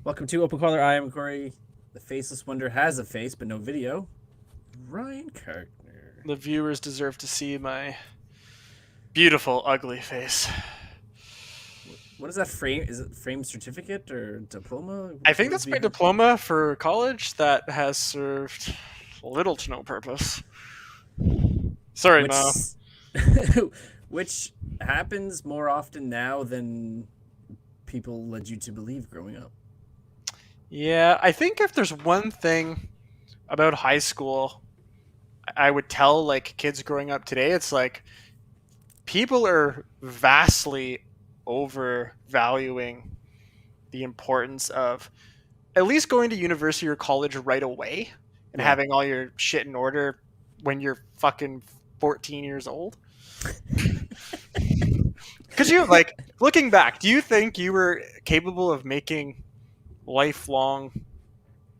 Welcome to Open Caller. I am Corey. The Faceless Wonder has a face, but no video. Ryan Kartner. The viewers deserve to see my beautiful, ugly face. What is that frame? Is it frame certificate or diploma? I think What is that's my behind? diploma for college that has served little to no purpose. Sorry, Which, Ma. which happens more often now than people led you to believe growing up. Yeah, I think if there's one thing about high school I would tell like kids growing up today, it's like people are vastly overvaluing the importance of at least going to university or college right away and Yeah. having all your shit in order when you're fucking 14 years old. Because you like looking back, do you think you were capable of making lifelong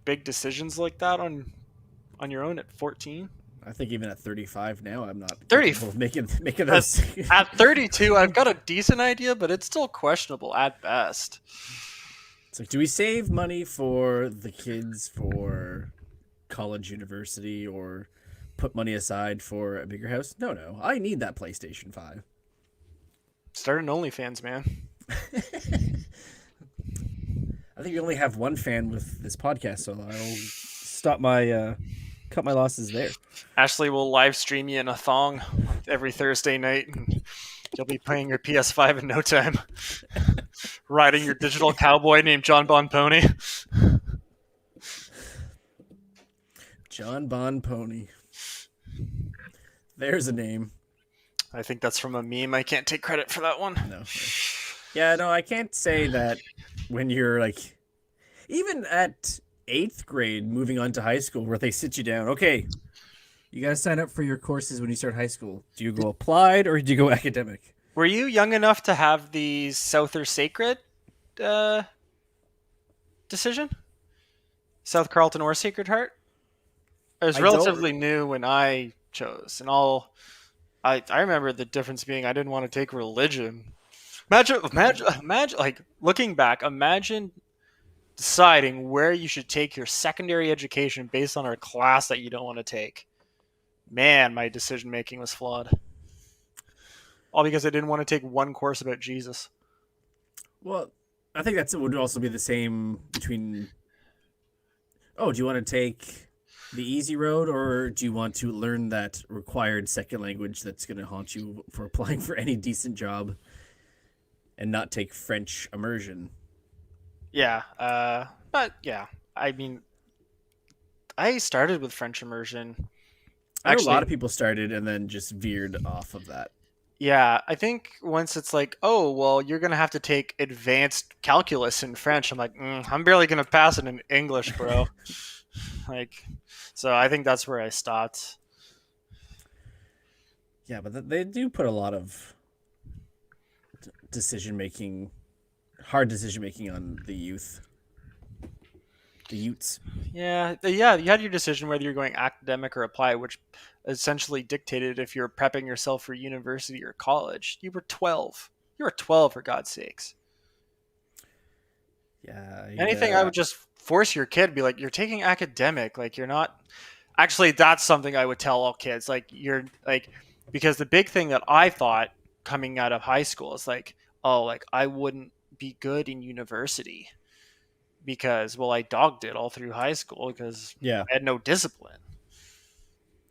big decisions like that on your own at 14? I think even at 35 now, I'm not 30 capable of making at, those. at 32, I've got a decent idea, but it's still questionable at best. It's like, do we save money for the kids for college, university, or put money aside for a bigger house? No. I need that PlayStation 5. Start an OnlyFans, man. I think you only have one fan with this podcast, so I'll stop my cut my losses there. Ashley will live stream you in a thong every Thursday night, and you'll be playing your PS5 in no time. Riding your digital cowboy named John Bon Pony. John Bon Pony. There's a name. I think that's from a meme. I can't take credit for that one. No. Yeah, no, I can't say that when you're like, even at 8th grade, moving on to high school, where they sit you down. Okay, you got to sign up for your courses when you start high school. Do you go applied or do you go academic? Were you young enough to have the South or Sacred uh, decision? South Carleton or Sacred Heart? It was I don't. relatively new when I chose, and I remember the difference being I didn't want to take religion. Imagine, like looking back, imagine deciding where you should take your secondary education based on a class that you don't want to take. Man, my decision making was flawed. All because I didn't want to take one course about Jesus. Well, I think that would also be the same between. Oh, do you want to take the easy road, or do you want to learn that required second language that's going to haunt you for applying for any decent job, and not take French immersion? Yeah, but yeah, I mean, I started with French immersion. I know a lot Actually, of people started and then just veered off of that. yeah, I think once it's like, oh, well, you're gonna have to take advanced calculus in French. I'm like, I'm barely gonna pass it in English, bro. Like, so I think that's where I stopped. Yeah, but they do put a lot of hard decision making on the Utes. Yeah, yeah, you had your decision whether you're going academic or apply, which essentially dictated if you're prepping yourself for university or college. You were 12. You were 12 for God's sakes. Yeah, Anything I would just force your kid, be like, you're taking academic, like you're not. Actually, that's something I would tell all kids. Like you're like, because the big thing that I thought coming out of high school is like, oh, like I wouldn't be good in university because well, I dogged it all through high school because yeah. I had no discipline.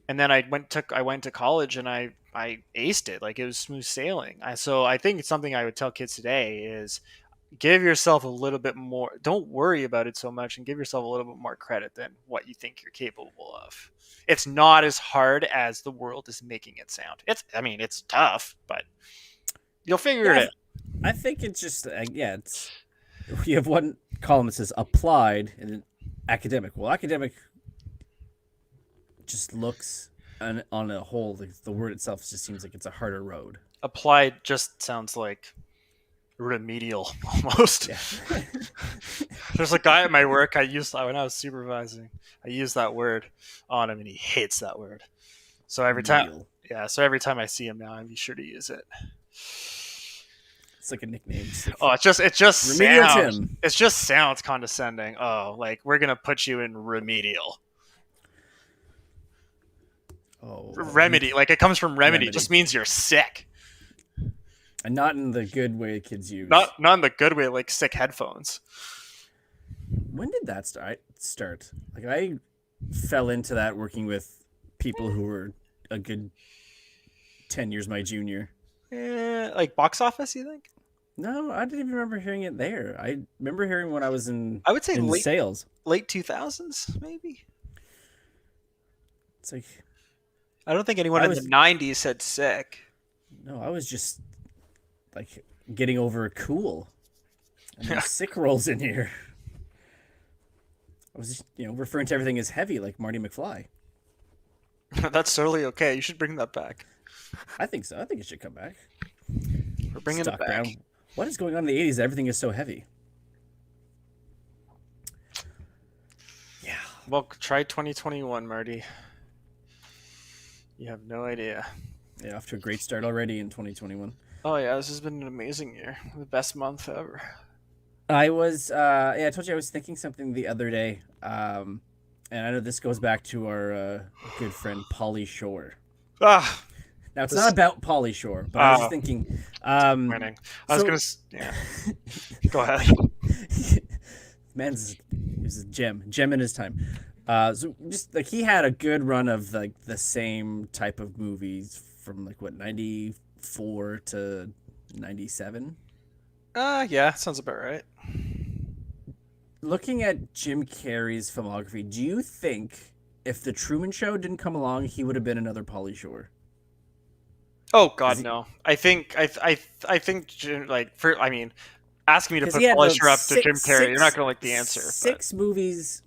And then I went to college and I aced it, like it was smooth sailing. So I think it's something I would tell kids today is give yourself a little bit more, don't worry about it so much, and give yourself a little bit more credit than what you think you're capable of. It's not as hard as the world is making it sound. It's tough, but you'll figure it Yeah, out. I think it's just yeah. It's you have one column that says applied and then academic. Well, academic just looks on a whole. The word itself just seems like it's a harder road. Applied just sounds like remedial almost. Yeah. There's a guy at my work I used when I was supervising. I used that word on him and he hates that word. So every time Remedial. yeah, so every time I see him now, I'd be sure to use it. It's like a nickname. Just like, Oh, it just Remedial sounds Tim. it just sounds condescending. Oh, like we're gonna put you in remedial. Oh, Remedy, like it comes from remedy. It remedy. just means you're sick. And not in the good way kids use. Not in the good way, like sick headphones. When did that start? Like I fell into that working with people who were a good 10 years my junior. Like box office, you think? No, I didn't even remember hearing it there. I remember hearing when I was I would say in late sales. late 2000s, maybe. It's like I don't think anyone I in was the 90s said sick. no, I was just like getting over cool. And then sick rolls in here. I was just, referring to everything as heavy like Marty McFly. That's totally okay. You should bring that back. I think so. I think it should come back. We're bringing Stock it back. Brown. What is going on in the 80s? Everything is so heavy. Yeah. Well, try 2021, Marty. You have no idea. Yeah, off to a great start already in 2021. Oh yeah, this has been an amazing year. The best month ever. I was, I told you I was thinking something the other day. And I know this goes back to our good friend Pauly Shore. Ah, Now, it's not about Pauly Shore, but I was just thinking. winning. I was So- yeah. Go ahead. Man's is a gem in his time. So just like he had a good run of like the same type of movies from like what 94 to 97. Yeah, sounds about right. Looking at Jim Carrey's filmography, do you think if the Truman Show didn't come along, he would have been another Pauly Shore? Oh God, he- no. I think Jim, like for I mean, asking me to 'Cause put he had, Pauly like, Shore up to Jim Carrey, you're not six- gonna like the answer. But. 6 movies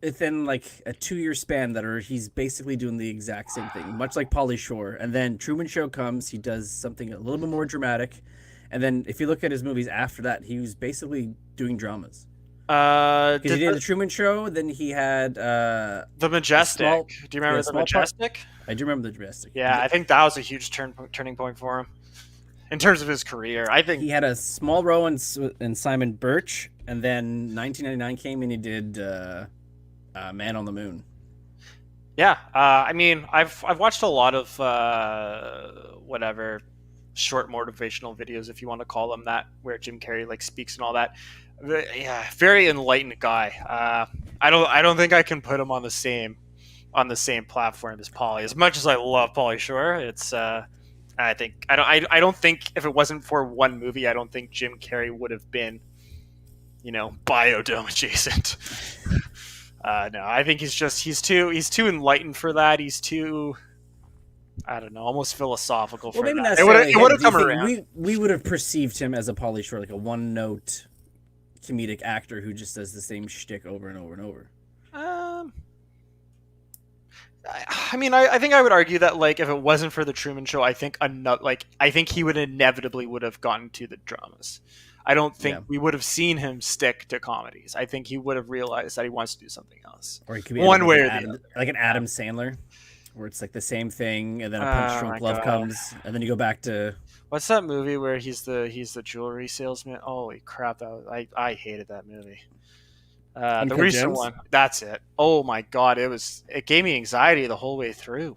within like a 2-year span that are he's basically doing the exact same thing, much like Pauly Shore. And then Truman Show comes, he does something a little bit more dramatic. And then if you look at his movies after that, he was basically doing dramas. Because he did the Truman Show, then he had the Majestic. small- Do you remember yeah, the small part- Majestic? I do remember the Majestic. Yeah, I think that was a huge turning point for him in terms of his career. I think He had a small role in Simon Birch, and then 1999 came and he did Man on the Moon. Yeah, I mean, I've watched a lot of whatever short motivational videos, if you want to call them that, where Jim Carrey like speaks and all that. Yeah, very enlightened guy. I don't think I can put him on the same platform as Pauly. As much as I love Pauly Shore, it's I don't think if it wasn't for one movie, I don't think Jim Carrey would have been, Biodome adjacent. No, I think he's too enlightened for that. He's too, I don't know, almost philosophical for Well, maybe that. not necessarily. It would have Do you come think around. We would have perceived him as a Pauly Shore, like a one-note comedic actor who just does the same shtick over and over and over. I mean, I think I would argue that like if it wasn't for the Truman Show, I think he would inevitably would have gotten to the dramas. I don't think we would have seen him stick to comedies. I think he would have realized that he wants to do something else. Or he could be One way or the Adam, like an Adam Sandler, where it's like the same thing, and then a Oh punch my drunk love God. comes, and then you go back to What's that movie where he's the jewelry salesman? Holy crap! I hated that movie. The Uncut recent Gems? one. That's it. Oh my God! It gave me anxiety the whole way through.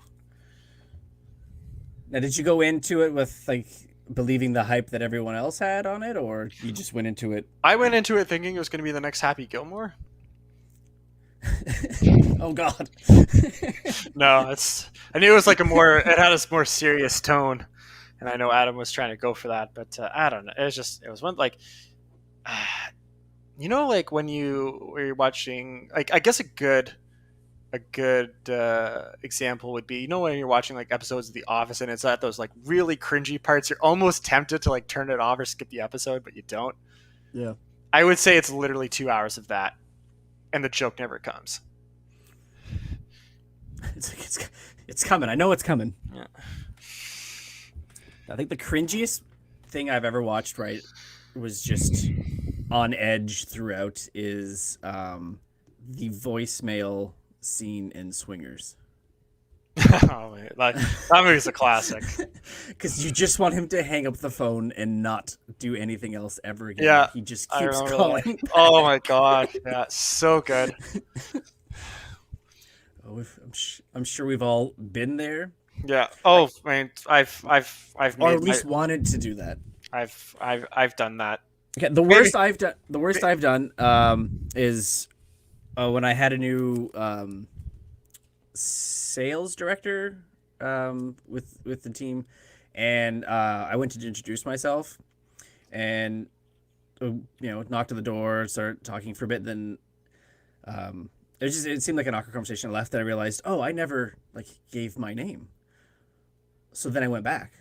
Now, did you go into it with like believing the hype that everyone else had on it, or you just went into it? I went into it thinking it was going to be the next Happy Gilmore. Oh God! No, I knew it was like it had a more serious tone, and I know Adam was trying to go for that, but I don't know. It was one like, like when you're watching, like I guess a good example would be, when you're watching like episodes of The Office and it's at those like really cringy parts, you're almost tempted to like turn it off or skip the episode, but you don't. Yeah. I would say it's literally 2 hours of that, and the joke never comes. It's coming. I know it's coming. Yeah. I think the cringiest thing I've ever watched, right, was just on edge throughout, is the voicemail scene in Swingers. Oh, man, that movie's a classic. Because you just want him to hang up the phone and not do anything else ever again, Yeah, but he just I keeps remember that. calling Oh back. my god, yeah, so good. Oh, I'm sure we've all been there, Yeah. I, Oh, I mean, I've or at made my least wanted to do that. I've done that. Okay, Maybe. the worst I've done is when I had a new sales director with the team, and I went to introduce myself, and knocked on the door, started talking for a bit, then it seemed like an awkward conversation. I left, and I realized, oh, I never like gave my name. So then I went back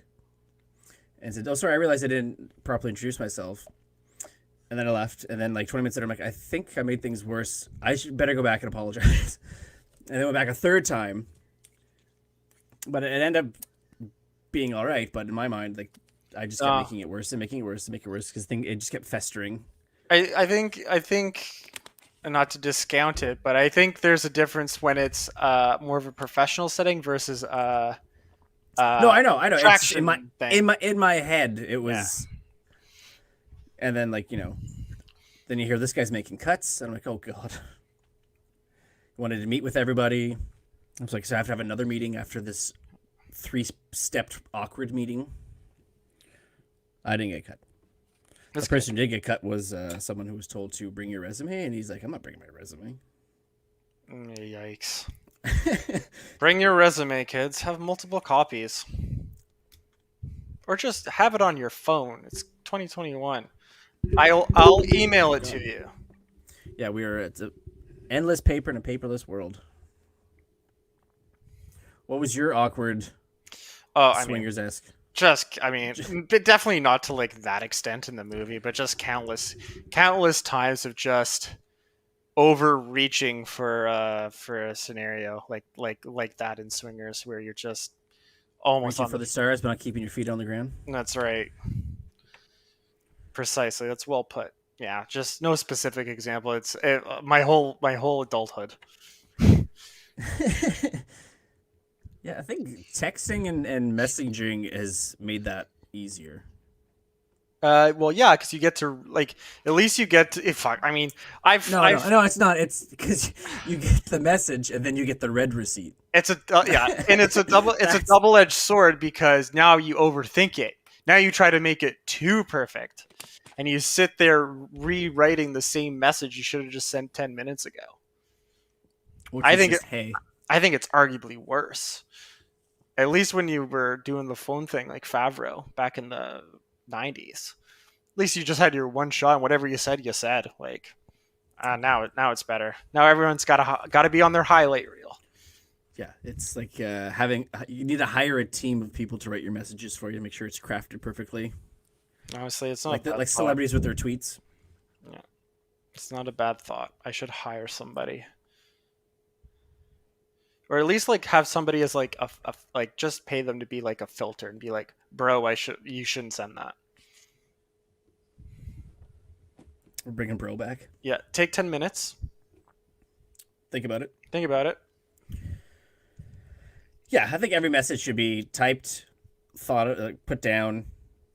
and said, oh, sorry, I realized I didn't properly introduce myself. And then I left, and then like 20 minutes later, I'm like, I think I made things worse. I should better go back and apologize. And then went back a third time, but it ended up being all right. But in my mind, like I just kept Uh, making it worse and making it worse and making it worse because it just kept festering. I think, and not to discount it, but I think there's a difference when it's more of a professional setting versus No, uh I know. It's traction thing. in my head. It Yeah. was, and then like then you hear this guy's making cuts, and I'm like, oh god. Wanted to meet with everybody. I was like, so I have to have another meeting after this three-stepped awkward meeting. I didn't get cut. That's The good. person who did get cut was someone who was told to bring your resume, and he's like, I'm not bringing my resume. Yikes. Bring your resume, kids. Have multiple copies. Or just have it on your phone. It's 2021. I'll email it to God. you. Yeah, we are at an endless paper in a paperless world. What was your awkward Oh, I mean, swingers esque? but definitely not to like that extent in the movie, but just countless times of just overreaching for a scenario like that in Swingers where you're just almost Reaching on for the. the stars, but not keeping your feet on the ground. That's right. Precisely. That's well put. Yeah, just no specific example. My whole adulthood. Yeah, I think texting and messaging has made that easier. Well, yeah, because you get to like at least you get to. If I mean, I've No, it's not. It's because you get the message and then you get the red receipt. it's a yeah, and it's a That's double-edged sword because now you overthink it. Now you try to make it too perfect, and you sit there rewriting the same message you should have just sent 10 minutes ago. which I was think just hey. I think it's arguably worse. At least when you were doing the phone thing like Favreau back in the 90s. At least you just had your one shot and whatever you said, you said. Like now it's better. Now everyone's got to be on their highlight reel. Yeah, it's like having you need to hire a team of people to write your messages for you to make sure it's crafted perfectly, Honestly, it's not a like bad like thought. celebrities with their tweets. Yeah, it's not a bad thought. I should hire somebody. Or at least like have somebody as like like just pay them to be like a filter and be like, bro, you shouldn't send that. We're bringing bro back. Yeah, take 10 minutes, Think about it. think about it. Yeah, I think every message should be typed, put down,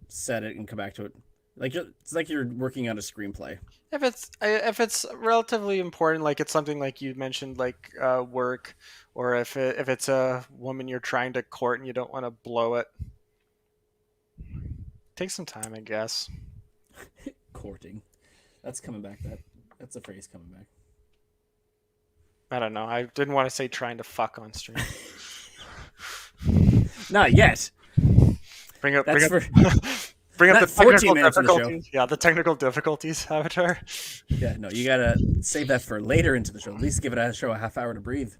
set it, and come back to it. It's like you're working on a screenplay. If it's relatively important, like it's something like you mentioned, like work, or if it's a woman you're trying to court and you don't want to blow it, take some time, I guess. Courting. That's coming back. That's a phrase coming back. I don't know. I didn't want to say trying to fuck on stream. Not yet. Bring up, That's bring up, for bring up not the 14 technical minutes of the show. difficulties. Yeah, the technical difficulties, Avatar. Yeah, no, you gotta save that for later into the show. At least give it a show a half hour to breathe.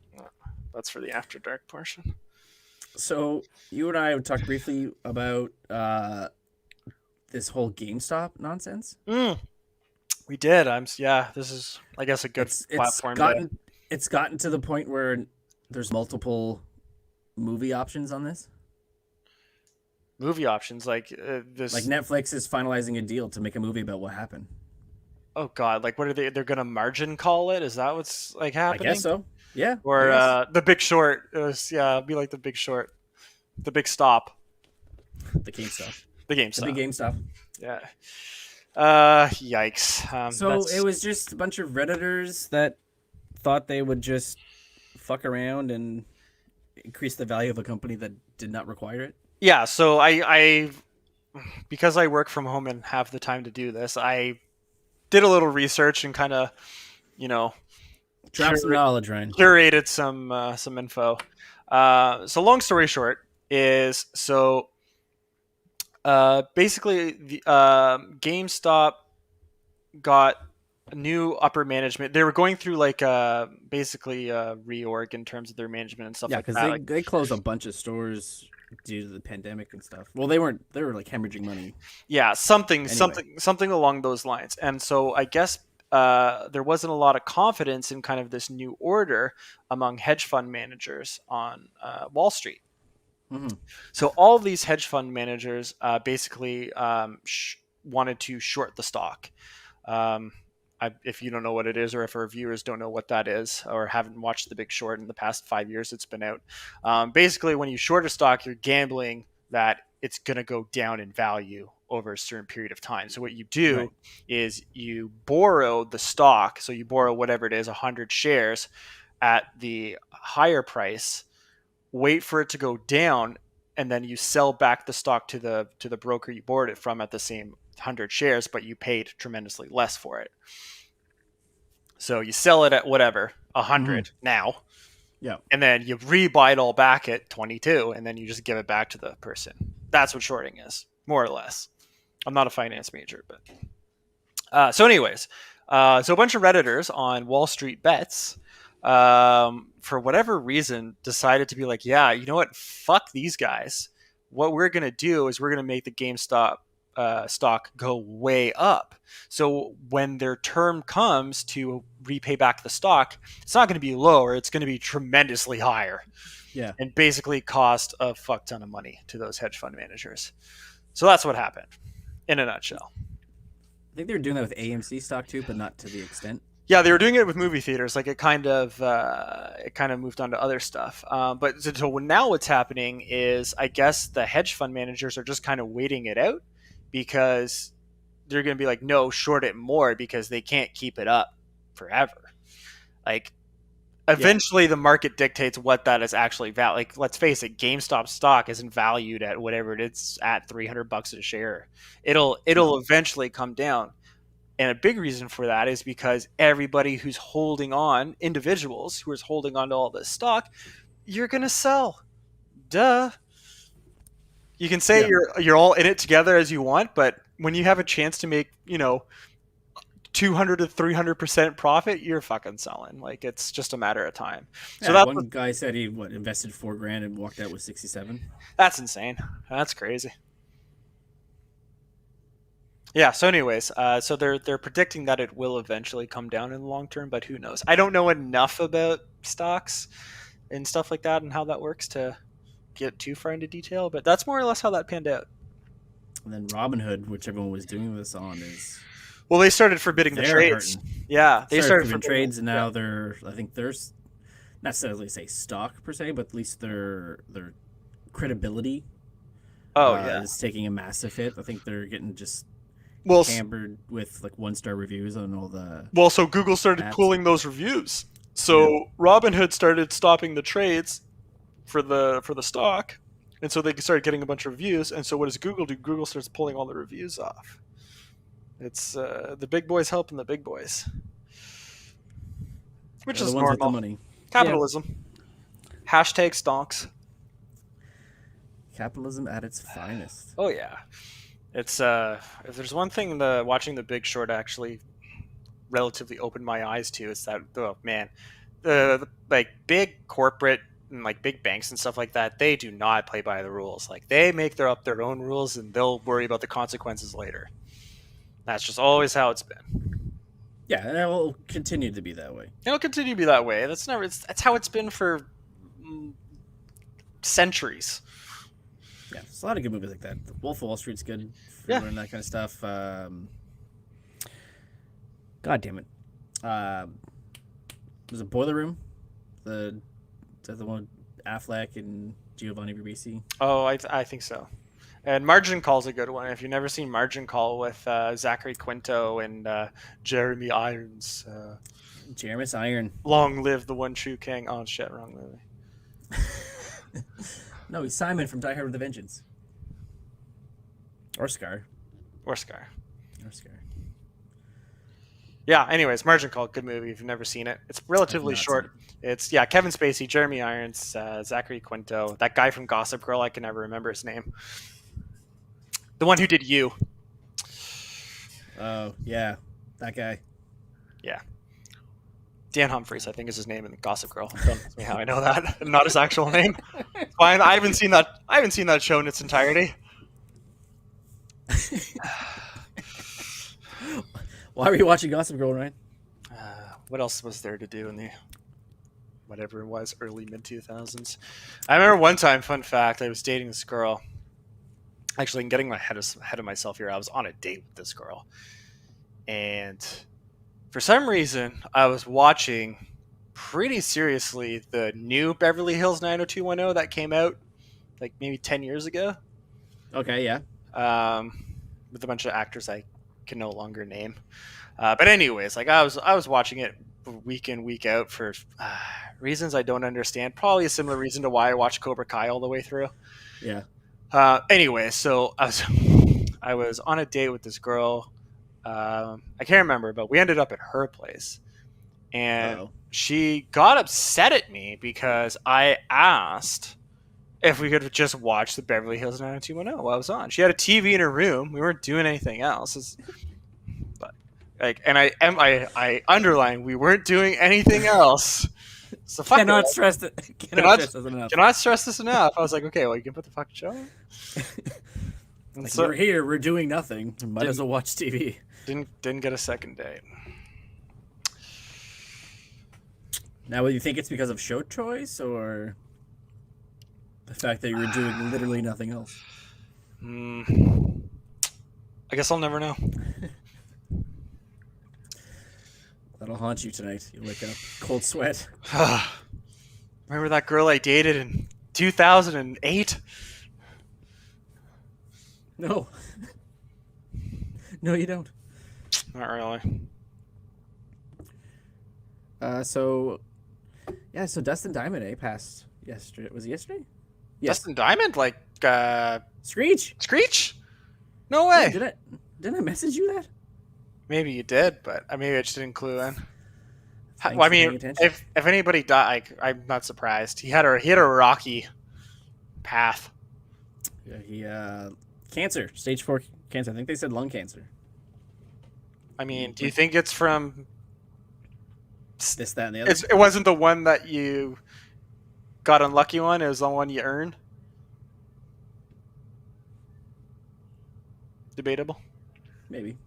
That's for the after dark portion. So you and I talked briefly about this whole GameStop nonsense. We did. Yeah. This is, I guess, a good It's platform. it's gotten to the point where there's multiple movie options on this. Movie options like this. Like Netflix is finalizing a deal to make a movie about what happened. Oh God! Like, what are they? They're gonna margin call it? Is that what's like I happening? guess so. Yeah, I or guess The Big Short. It was, yeah, it'd be like The Big Short, The Big Stop, the GameStop, the the big GameStop. GameStop. Yeah. Yikes. So it That's was just a bunch of redditors that thought they would just fuck around and increase the value of a company that did not require it. yeah. So I because I work from home and have the time to do this, I did a little research and kind of, you know, Drop some knowledge, Ryan. curated some info. So long story short is basically the GameStop got new upper management. They were going through like basically reorg in terms of their management and stuff Yeah, like because that. they Like they closed a bunch of stores due to the pandemic and stuff. Well, they weren't. They were like hemorrhaging money yeah, something anyway. something something along those lines. And so I guess there wasn't a lot of confidence in kind of this new order among hedge fund managers on Wall Street. Hmm. So all of these hedge fund managers basically wanted to short the stock. Um, if you don't know what it is, or if our viewers don't know what that is, or haven't watched The Big Short in the past 5 years it's been out, basically when you short a stock, you're gambling that it's going to go down in value over a certain period of time. So what you do Right. is you borrow the stock. So you borrow whatever it is, 100 shares at the higher price, wait for it to go down, and then you sell back the stock to the broker you bought it from at the same 100 shares, but you paid tremendously less for it. So you sell it at whatever, Hmm. 100 now, Yeah. and then you rebuy it all back at 22, and then you just give it back to the person. That's what shorting is, more or less. I'm not a finance major, but anyways, so a bunch of redditors on Wall Street Bets, for whatever reason, decided to be like, yeah, you know what? Fuck these guys. What we're gonna do is we're gonna make the GameStop stock go way up. So when their term comes to repay back the stock, it's not going to be lower. It's going to be tremendously higher, Yeah. and basically cost a fuck ton of money to those hedge fund managers. So that's what happened in a nutshell. I think they were doing that with AMC stock too, but not to the extent. Yeah, they were doing it with movie theaters. Like it kind of moved on to other stuff. But so now what's happening is, I guess the hedge fund managers are just kind of waiting it out because they're going to be like, no, short it more because they can't keep it up forever. Like Yeah. eventually, the market dictates what that is actually valued. Like let's face it, GameStop stock isn't valued at whatever it is at $300 a share. No. It'll eventually come down. And a big reason for that is because everybody who's holding on, individuals who is holding on to all this stock, you're gonna sell. Duh. You can say Yeah. you're all in it together as you want, but when you have a chance to make, 200 to 300% profit, you're fucking selling. Like it's just a matter of time. So Yeah. One guy said he invested $4,000 and walked out with 67. that's insane. That's crazy. Yeah. So, anyways, so they're predicting that it will eventually come down in the long term, but who knows? I don't know enough about stocks and stuff like that and how that works to get too far into detail, but that's more or less how that panned out. And then Robinhood, which everyone was doing this on, is Well, they started forbidding the they're trades. hurting. Yeah, they Started started from forbidding. trades, and Yeah. now they're. I think there's not necessarily say stock per se, but at least their credibility Oh yeah. is taking a massive hit. I think they're getting just Well, hammered with like 1-star reviews on all the so Google started apps. pulling those reviews. Yeah. So Robinhood started stopping the trades for the stock, and so they started getting a bunch of reviews. And so what does Google do? Google starts pulling all the reviews off. It's the big boys helping the big boys, which They're the is ones with the normal. money. Yeah. Capitalism. Hashtag stonks. Capitalism at its finest. Oh yeah. It's if there's one thing watching The Big Short actually relatively opened my eyes to, it's that, oh man, the like big corporate and like big banks and stuff like that, they do not play by the rules. Like they make their own rules and they'll worry about the consequences later. That's just always how it's been. Yeah, and it will continue to be that way. It'll continue to be that way. That's how it's been for centuries. Yeah, there's a lot of good movies like that. The Wolf of Wall Street's good for Yeah. learning that kind of stuff. God damn it. Was it Boiler Room? The is that the one with Affleck and Giovanni Ribisi? Oh, I think so. And Margin Call's a good one. If you've never seen Margin Call with Zachary Quinto and Jeremy Irons, Jeremy Iron. long live the one true king. Oh shit, wrong movie. No, he's Simon from Die Hard with a Vengeance. Or Scar. Or Scar. Or Scar. Yeah. Anyways, Margin Call, good movie. If you've never seen it, it's relatively short. It's Kevin Spacey, Jeremy Irons, Zachary Quinto, that guy from Gossip Girl. I can never remember his name. The one who did You. Oh yeah, that guy. Yeah. Dan Humphries, I think, is his name in Gossip Girl. Don't ask me how I know that. Not his actual name. It's fine. I haven't seen that show in its entirety. Why were you watching Gossip Girl, Ryan? What else was there to do in the whatever it was, early mid 2000s? I remember one time, fun fact, I was dating this girl. Actually, I'm getting my ahead of myself here. I was on a date with this girl, and for some reason, I was watching pretty seriously the new Beverly Hills 90210 that came out like maybe 10 years ago. Okay, yeah. With a bunch of actors I can no longer name. But anyways, like I was watching it week in, week out for reasons I don't understand. Probably a similar reason to why I watched Cobra Kai all the way through. Yeah. Anyway, so I was on a date with this girl. I can't remember, but we ended up at her place, and she got upset at me because I asked if we could just watch the Beverly Hills 90210 while I was on. She had a TV in her room. We weren't doing anything else. But like, and I underline, we weren't doing anything else. So fuck cannot it. stress it. Cannot stress this enough. I was like, okay, well, you can put the fucking show on. Like, so, we're here. We're doing nothing. Might as well watch TV. Didn't get a second date. Now, do you think it's because of show choice or the fact that you were doing literally nothing else? I guess I'll never know. That'll haunt you tonight. You'll wake up cold sweat. Remember that girl I dated in 2008? No. No, you don't. Not really. So Dustin Diamond passed yesterday. Was it yesterday? Yes. Dustin Diamond? Like, Screech? Screech? No way. Yeah, didn't I message you that? Maybe you did, but maybe I just didn't clue in. Well, I mean, if anybody died, I'm not surprised. He had a rocky path. Yeah, he cancer, stage 4 cancer. I think they said lung cancer. I mean, do you think it's from this, that, and the other? It wasn't the one that you got unlucky on. It was the one you earned. Debatable. Maybe.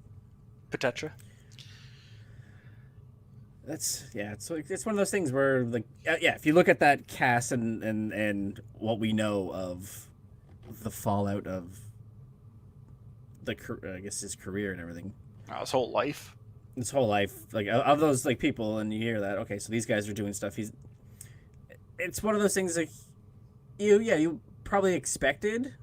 Petetra. It's one of those things where, like, if you look at that cast and what we know of the fallout of his career and everything, his whole life, like of those like people, and you hear that, okay, so these guys are doing stuff. It's one of those things like you probably expected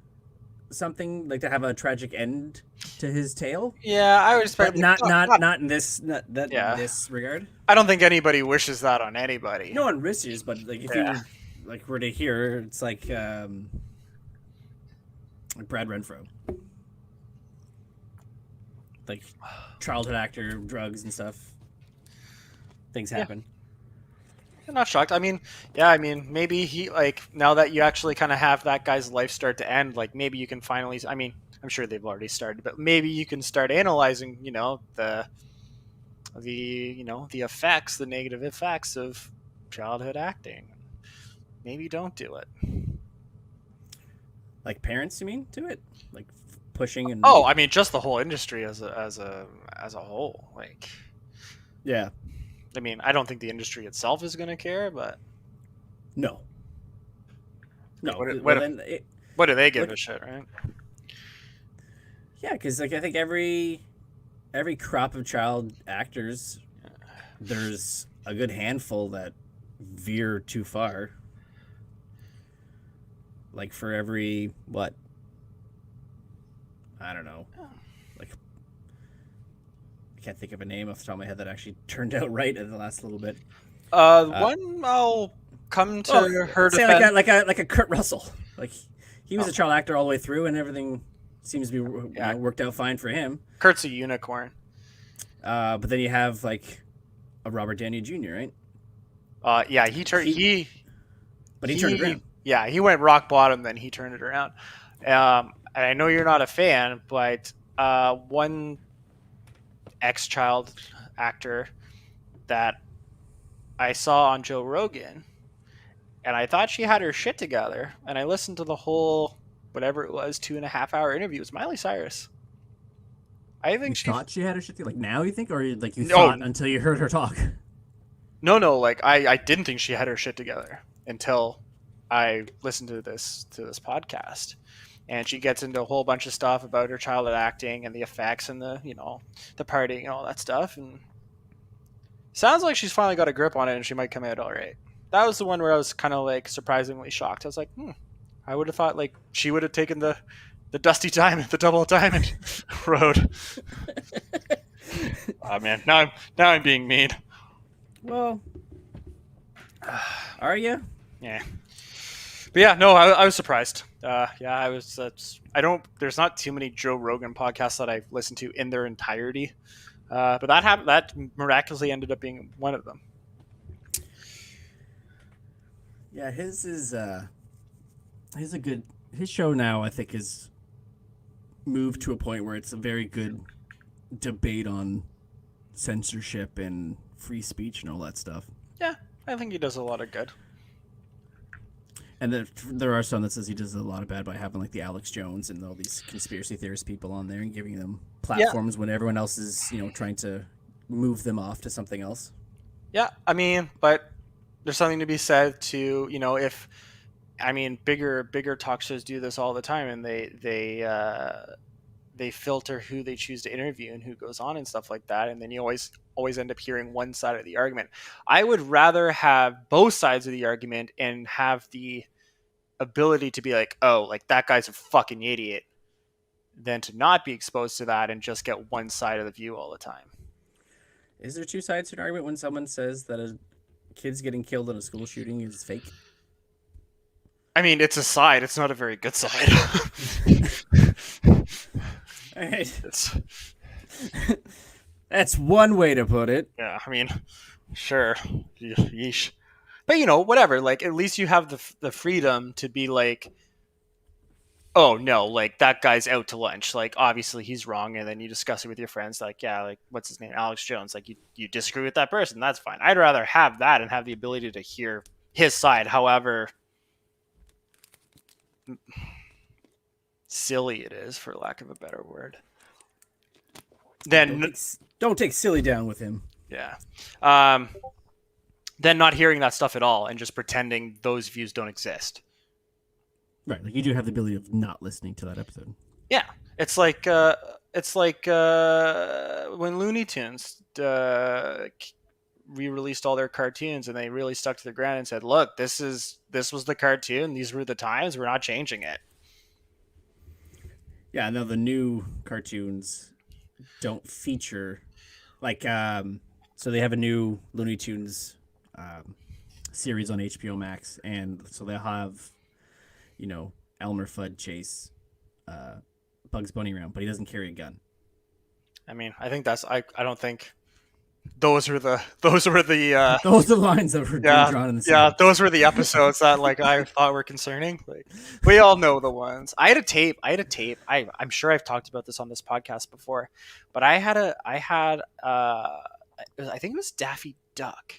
something like to have a tragic end to his tale. Yeah, I would expect, but not in this in this regard. I don't think anybody wishes that on anybody. No one wishes, but like if you like were to hear, it's like Brad Renfro, like childhood actor, drugs and stuff. Things happen. I'm not shocked. I mean, maybe he, like, now that you actually kind of have that guy's life start to end, like, maybe you can finally, I mean, I'm sure they've already started, but maybe you can start analyzing, the effects, the negative effects of childhood acting. Maybe don't do it. Like parents, you mean, do it? Like pushing and... Oh, I mean, just the whole industry as a whole. Like, yeah. I mean, I don't think the industry itself is going to care, but... No. What do they give a shit, right? Yeah, because like I think every crop of child actors, there's a good handful that veer too far. Like for every what? I don't know. Like I can't think of a name off the top of my head that actually turned out right in the last little bit. Uh, One I'll come oh, to her say like defense. a Kurt Russell. Like he was Oh, a child actor all the way through, and everything seems to be yeah, worked out fine for him. Kurt's a unicorn. But then you have like a Robert Downey Jr. Right? Yeah, he turned He he turned it he around. yeah, he went rock bottom, then he turned it around. And I know you're not a fan, but one ex-child actor that I saw on Joe Rogan, and I thought she had her shit together, and I listened to the whole whatever it was 2.5 hour interview. It was Miley Cyrus. I You think she thought she had her shit together? Like now you think, or like you no thought until you heard her talk? no like I didn't think she had her shit together until I listened to this podcast. And she gets into a whole bunch of stuff about her childhood acting and the effects and the partying and all that stuff. And sounds like she's finally got a grip on it and she might come out all right. That was the one where I was kind of like surprisingly shocked. I was like, I would have thought like she would have taken the dusty diamond, the double diamond road. Oh man, now I'm being mean. Well, are you? Yeah. But yeah, no, I was surprised. Yeah, I was. I don't. There's not too many Joe Rogan podcasts that I've listened to in their entirety, but that happened. That miraculously ended up being one of them. Yeah, his a good. His show now, I think, is moved to a point where it's a very good debate on censorship and free speech and all that stuff. Yeah, I think he does a lot of good. And there are some that says he does a lot of bad by having like the Alex Jones and all these conspiracy theorist people on there and giving them platforms when everyone else is trying to move them off to something else. Yeah, I mean, but there's something to be said to if I mean bigger talk shows do this all the time, and they filter who they choose to interview and who goes on and stuff like that, and then you always end up hearing one side of the argument. I would rather have both sides of the argument and have the ability to be like, oh, like that guy's a fucking idiot, than to not be exposed to that and just get one side of the view all the time. Is there two sides to an argument when someone says that a kid's getting killed in a school shooting is fake? I mean, it's a side. It's not a very good side. All right. It's, That's one way to put it. yeah, I mean, sure. Yeesh. But whatever. Like, at least you have the freedom to be like, oh no, like that guy's out to lunch. Like, obviously he's wrong, and then you discuss it with your friends. Like, yeah, like what's his name, Alex Jones. Like, you disagree with that person. That's fine. I'd rather have that and have the ability to hear his side, however silly it is, for lack of a better word. Then Don't take silly down with him. yeah. Then not hearing that stuff at all and just pretending those views don't exist. Right, like you do have the ability of not listening to that episode. Yeah, it's like when Looney Tunes re-released all their cartoons, and they really stuck to the ground and said, "Look, this was the cartoon. These were the times. We're not changing it." Yeah, now the new cartoons don't feature like so they have a new Looney Tunes series on HBO Max, and so they'll have Elmer Fudd chase Bugs Bunny around, but he doesn't carry a gun. I mean, I think that's I don't think those were the those are the lines that were drawn in the series. yeah, those were the episodes that like I thought were concerning. Like, we all know the ones. I had a tape. I'm sure I've talked about this on this podcast before, but I had I think it was Daffy Duck.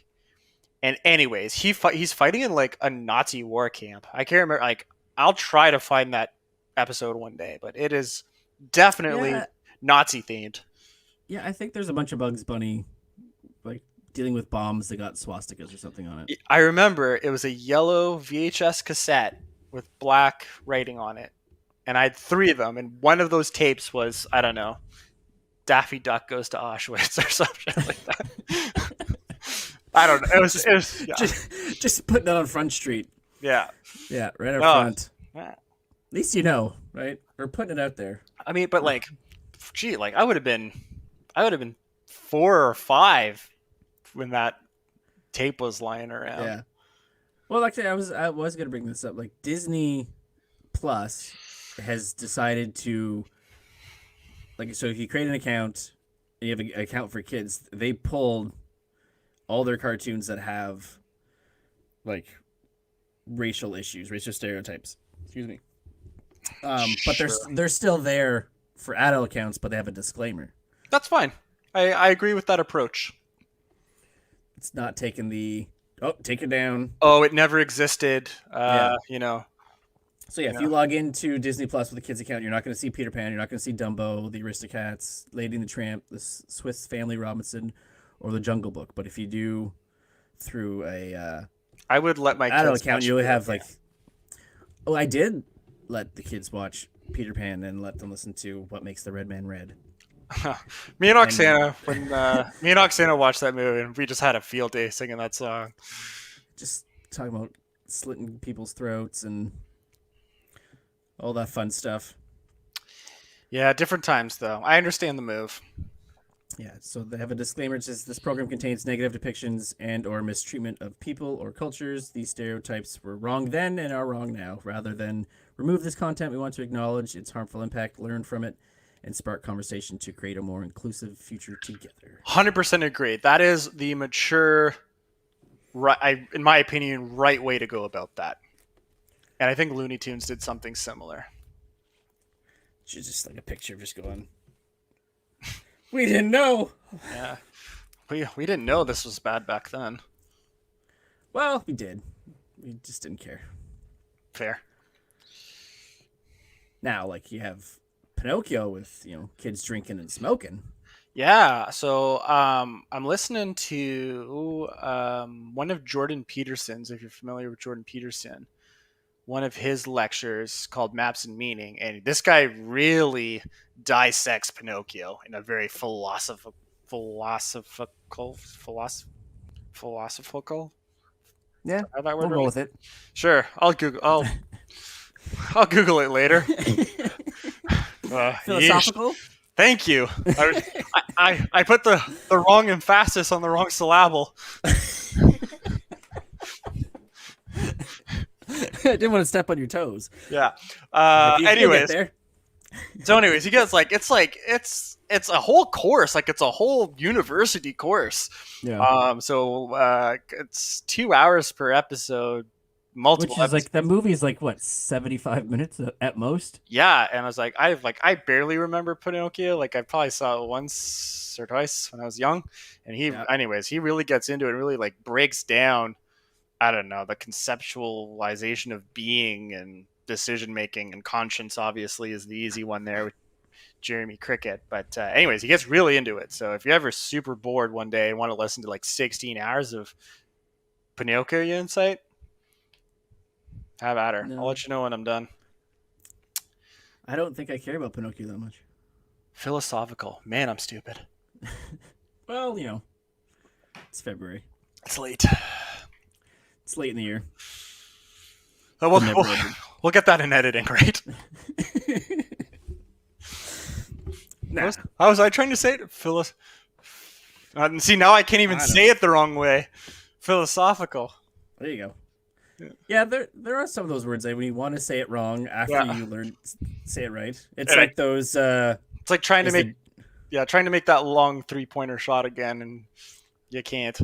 And anyways, he's fighting in like a Nazi war camp. I can't remember. Like, I'll try to find that episode one day, but it is definitely Nazi themed. Yeah, I think there's a bunch of Bugs Bunny like dealing with bombs that got swastikas or something on it. I remember it was a yellow VHS cassette with black writing on it, and I had 3 of them, and one of those tapes was, I don't know, Daffy Duck goes to Auschwitz or something like that. I don't know. It was yeah. just putting it on Front Street. Yeah. Yeah, right up No. front. At least you know, right? Or putting it out there. I mean, but like, gee, like I would have been 4 or 5 when that tape was lying around. Yeah. Well, like I was gonna bring this up. Like Disney Plus has decided to so if you create an account, you have an account for kids. They pulled all their cartoons that have like racial issues, racial stereotypes. Excuse me. But Sure. they're still there for adult accounts, but they have a disclaimer. That's fine. I agree with that approach. It's not taking the take it down. Oh, it never existed. Yeah. You know. So yeah, if you log into Disney Plus with a kids account, you're not going to see Peter Pan, you're not going to see Dumbo, the Aristocats, Lady and the Tramp, the Swiss Family Robinson, or the Jungle Book. But if you do through a I would let my adult kids account, watch you'll Peter have Pan. like, oh, I did let the kids watch Peter Pan and let them listen to What Makes the Red Man Red. Me and Oksana, when me and Oksana watched that movie, and we just had a field day singing that song. Just talking about slitting people's throats and all that fun stuff. Yeah, different times though. I understand the move. Yeah, so they have a disclaimer that says this program contains negative depictions and or mistreatment of people or cultures. These stereotypes were wrong then and are wrong now. Rather than remove this content, we want to acknowledge its harmful impact, learn from it, and spark conversation to create a more inclusive future together. 100% agree. That is the mature, right, in my opinion, right way to go about that. And I think Looney Tunes did something similar. Just like a picture of just going, we didn't know. Yeah. We didn't know this was bad back then. Well, we did. We just didn't care. Fair. Now, like, you have Pinocchio with, kids drinking and smoking. Yeah, so I'm listening to one of Jordan Peterson's, if you're familiar with Jordan Peterson, one of his lectures called Maps and Meaning, and this guy really dissects Pinocchio in a very philosophical. Yeah, How that we'll word roll right? with it. Sure, I'll Google it later. Philosophical? Thank you. I put the wrong emphasis on the wrong syllable. I didn't want to step on your toes. Yeah. You'll get Anyways, there. he gets it's a whole course, like it's a whole university course. Yeah. So it's 2 hours per episode, multiple Which is episodes. like, that movie is like, what, 75 minutes at most? Yeah, and I was like, I barely remember Pinocchio. Like I probably saw it once or twice when I was young, and he really gets into it and really like breaks down, I don't know, the conceptualization of being and decision making, and conscience obviously is the easy one there with Jeremy Cricket. But anyways, he gets really into it. So if you're ever super bored one day and want to listen to like 16 hours of Pinocchio insight, have at her. No. I'll let you know when I'm done. I don't think I care about Pinocchio that much. Philosophical. Man, I'm stupid. Well, it's February. It's late. It's late in the year. Oh, we'll get that in editing, right? Nah. How was I trying to say it? See, now I can't even say it the wrong way. Philosophical. There you go. Yeah, there are some of those words that when you want to say it wrong after you learn say it right. It's like those. It's like trying to make that long 3-pointer shot again, and you can't.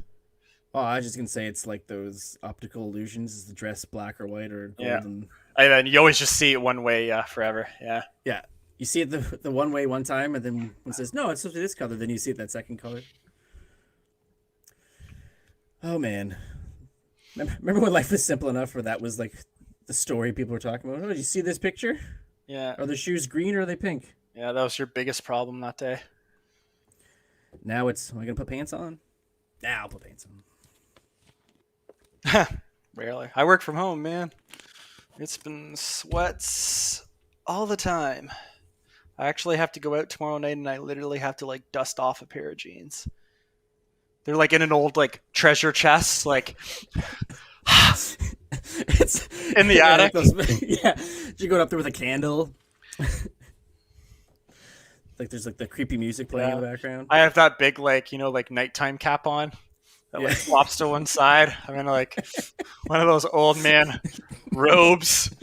Oh, I was just gonna say it's like those optical illusions. Is the dress black or white or gold? Yeah. And then you always just see it one way, forever. Yeah. Yeah. You see it the one way one time, and then when it says no, it's supposed to be this color. Then you see it that second color. Oh man. Remember when life was simple enough where that was like the story people were talking about? Oh, did you see this picture? Yeah. Are the shoes green or are they pink? Yeah, that was your biggest problem that day. Now it's, am I going to put pants on? Nah, I'll put pants on. Rarely. I work from home, man. It's been sweats all the time. I actually have to go out tomorrow night and I literally have to like dust off a pair of jeans. They're like in an old like treasure chest, like It's in the yeah, like attic. those, yeah. You're going up there with a candle. Like there's like the creepy music playing in Yeah, the background. I have that big like like nighttime cap on that Yeah, like flops to one side. I'm in like one of those old man robes.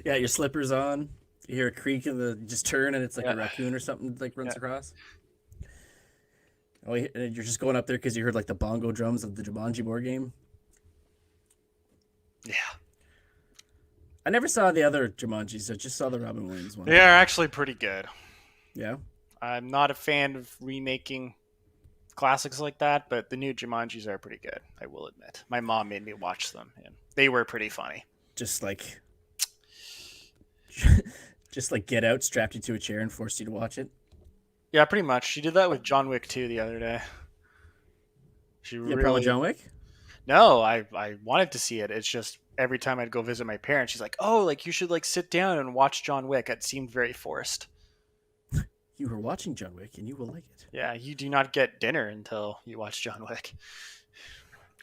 yeah. Your slippers on. You hear a creak in the just turn, and it's like a Yeah, raccoon or something like runs yeah, across. Oh, and you're just going up there because you heard like the bongo drums of the Jumanji board game. yeah. I never saw the other Jumanjis. I just saw the Robin Williams one. They are actually pretty good. Yeah. I'm not a fan of remaking classics like that, but the new Jumanjis are pretty good. I will admit. My mom made me watch them, and they were pretty funny. Just like, just like Get Out strapped you to a chair and forced you to watch it. Yeah, pretty much. She did that with John Wick 2 the other day. She You have a problem with really John Wick? No, I wanted to see it. It's just every time I'd go visit my parents, she's like, "Oh, like you should like sit down and watch John Wick." It seemed very forced. You were watching John Wick, and you will like it. Yeah, you do not get dinner until you watch John Wick.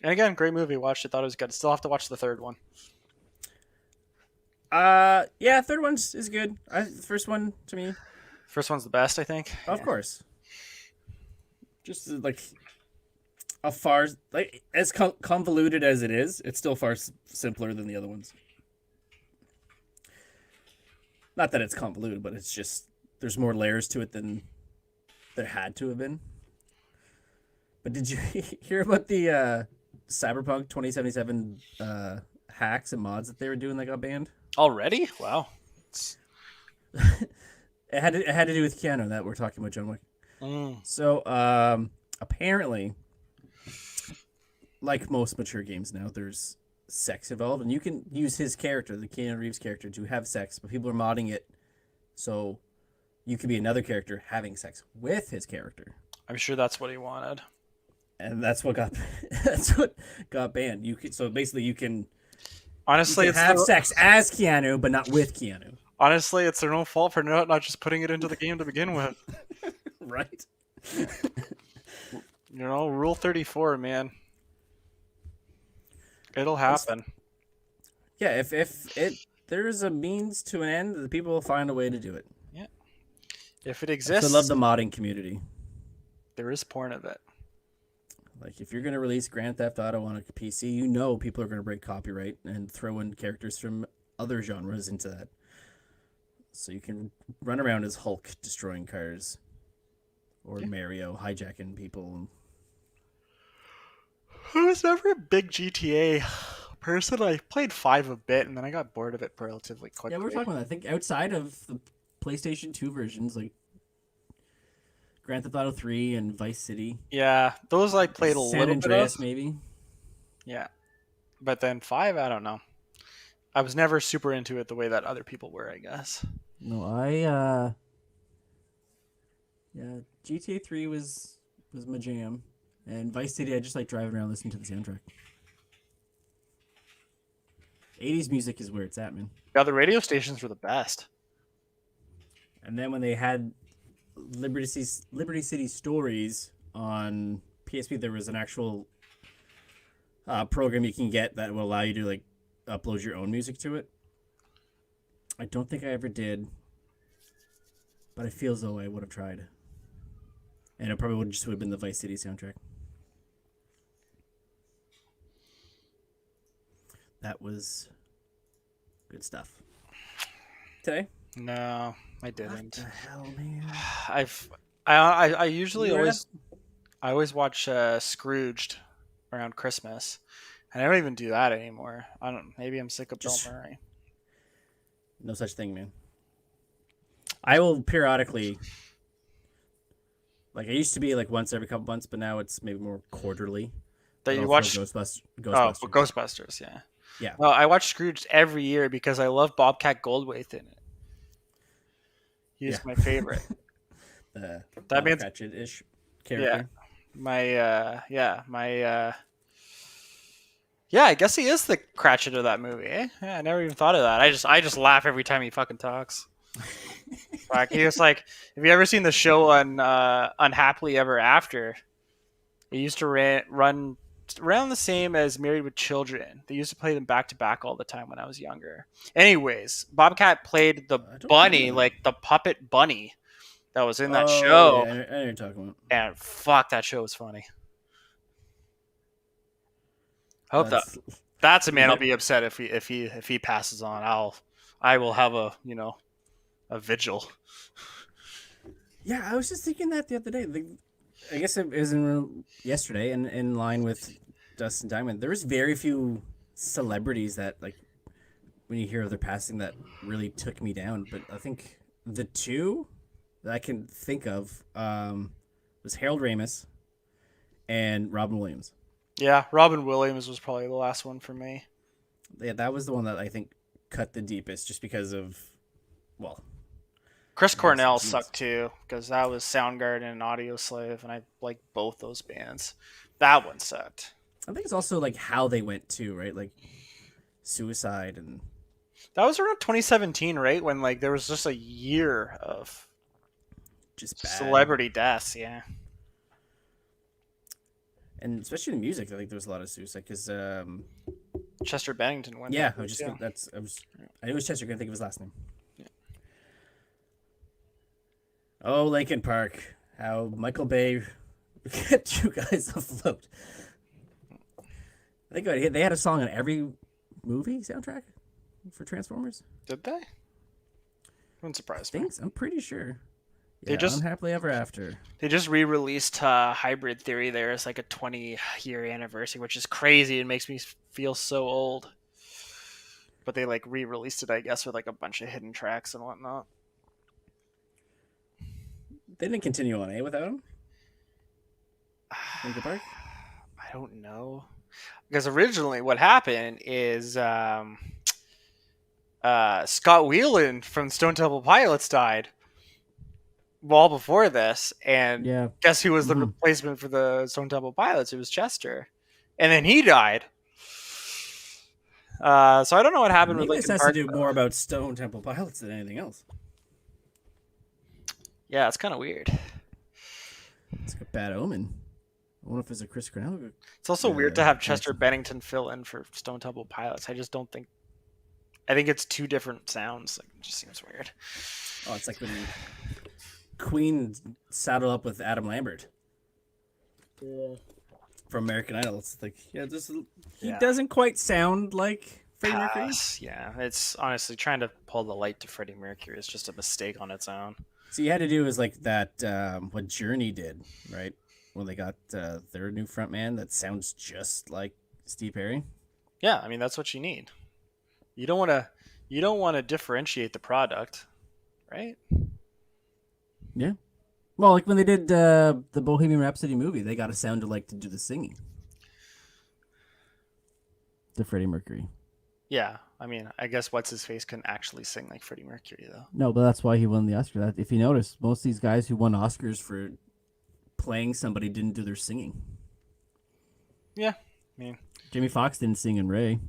And again, great movie. Watched it, thought it was good. Still have to watch the third one. Yeah, third one is good. The first one to me, First one's the best, I think. of Yeah. course. Just like a far like as convoluted as it is, it's still far simpler than the other ones. Not that it's convoluted, but it's just there's more layers to it than there had to have been. But did you hear about the Cyberpunk 2077 hacks and mods that they were doing that got banned? Already? Wow. It had to do with Keanu that we're talking about John Wick. Mm. So apparently, like most mature games now, there's sex involved, and you can use his character, the Keanu Reeves character, to have sex, but people are modding it so you could be another character having sex with his character, I'm sure that's what he wanted. and that's what got that's what got banned. So basically you can Honestly, it's have sex as Keanu, but not with Keanu. honestly, it's their own fault for not just putting it into the game to begin with. Right. You know, Rule 34, man. It'll happen. Yeah, if there's a means to an end, the people will find a way to do it. Yeah. If it So I exists, love the modding community. there is porn of it. Like, if you're going to release Grand Theft Auto on a PC, you know people are going to break copyright and throw in characters from other genres into that. So you can run around as Hulk destroying cars. Or Mario hijacking people. I was never a big GTA person. I played 5 a bit, and then I got bored of it relatively quickly. Yeah, we were talking about that. I think outside of the PlayStation 2 versions, like Grand Theft Auto 3 and Vice City. Yeah, those I played a San little Andreas, bit of. maybe. Yeah. But then 5, I don't know. I was never super into it the way that other people were, I guess. No, yeah, GTA 3 was my jam, and Vice City I just like driving around listening to the soundtrack. 80s music is where it's at, man. Yeah, the radio stations were the best. And then when they had Liberty City Stories on PSP, there was an actual program you can get that will allow you to like upload your own music to it. I don't think I ever did, but I feel as though I would have tried. And it probably would have been the Vice City soundtrack. That was good stuff. Today? No, I What didn't. the hell, man? I usually You were always watch Scrooged around Christmas, and I don't even do that anymore. I don't. Maybe I'm sick of Bill Just- Murray. No such thing, man. I will periodically. Like, I used to be like once every couple months, but now it's maybe more quarterly. That But you I'll watch? throw Oh, Ghostbusters. Ghostbusters. Yeah. Yeah. Well, I watch Scrooged every year because I love Bobcat Goldthwait in it. He's Yeah. my favorite. The That means- Cratchit-ish character. Yeah, I guess he is the Cratchit of that movie. Eh? Yeah, I never even thought of that. I just laugh every time he fucking talks. Like he was like, have you ever seen the show on Unhappily Ever After? It used to run around the same as Married with Children. They used to play them back to back all the time when I was younger. Anyways, Bobcat played the I don't bunny, remember that. like the puppet bunny that was in that Oh yeah, show, I know what you're talking about. and fuck, that show was funny. I hope That's that's a man. I'll that. be upset if he passes on. I will have a a vigil. Yeah, I was just thinking that the other day. I guess it was yesterday, and in line with Dustin Diamond, there was very few celebrities that like when you hear of their passing that really took me down. But I think the two that I can think of was Harold Ramis and Robin Williams. Yeah, Robin Williams was probably the last one for me. Yeah, that was the one that I think cut the deepest, just because of, well, Chris I guess Cornell genes. sucked too because that was Soundgarden and Audio Slave, and I like both those bands. That one sucked. I think it's also like how they went too, right? Like suicide and That was around 2017, right? When like there was just a year of just bad. celebrity deaths. Yeah. And especially in music, I think there was a lot of suicide because, Chester Bennington went yeah, that way too. I knew it was Chester. I couldn't think of his last name. Oh, Lincoln Park, how Michael Bay kept you guys afloat. I think they had a song on every movie soundtrack for Transformers. Did they? Wouldn't I surprise me. think so. I'm pretty sure. They Yeah, just Unhappily Ever After. they just re-released Hybrid Theory there as like a 20-year anniversary, which is crazy. It makes me feel so old. But they like re-released it, I guess, with like a bunch of hidden tracks and whatnot. They didn't continue on, without him? Lincoln Park? I don't know. Because originally what happened is Scott Weiland from Stone Temple Pilots died well before this, and Yeah. guess who was the Mm-hmm. replacement for the Stone Temple Pilots? It was Chester, and then he died. So I don't know what happened with Maybe this Linkin has to Park. do more about Stone Temple Pilots than anything else. Yeah, it's kind of weird. It's like a bad omen. I wonder if it's a Chris Cornell. It's also weird to have Chester Connection. Bennington fill in for Stone Temple Pilots. I just don't think. I think it's two different sounds. Like, it just seems weird. Oh, it's like when Queen saddled up with Adam Lambert from American Idol. It's like, he Yeah. doesn't quite sound like Freddie Mercury. Yeah, it's honestly trying to pull the light to Freddie Mercury is just a mistake on its own. So you had to do is like that what Journey did, right? When they got their new frontman that sounds just like Steve Perry. Yeah, I mean that's what you need. You don't want to differentiate the product, right? Yeah. Well, like when they did the Bohemian Rhapsody movie, they got a sound alike to do the singing. The Freddie Mercury. Yeah, I mean, I guess what's his face couldn't actually sing like Freddie Mercury though. No, but that's why he won the Oscar. That if you notice, most of these guys who won Oscars for playing somebody didn't do their singing. Yeah, I mean, Jamie Foxx didn't sing in Ray.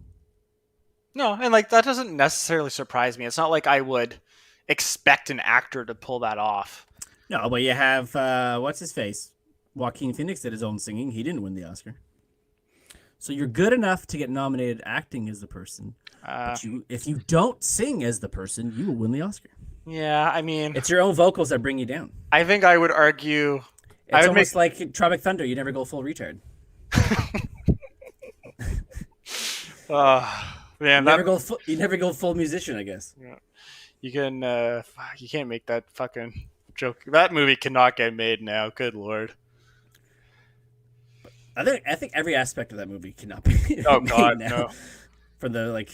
no, and like that doesn't necessarily surprise me. It's not like I would expect an actor to pull that off. No, but you have what's his face? Joaquin Phoenix did his own singing. He didn't win the Oscar. So you're good enough to get nominated acting as the person, but if you don't sing as the person, you will win the Oscar. Yeah, I mean, It's your own vocals that bring you down. I think I would argue. It's almost like Tropic Thunder. You never go full retard. Man, You never go full musician, I guess. you can you can't make that fucking joke. That movie cannot get made now. Good lord. I think every aspect of that movie cannot be Oh made god, now. no. From the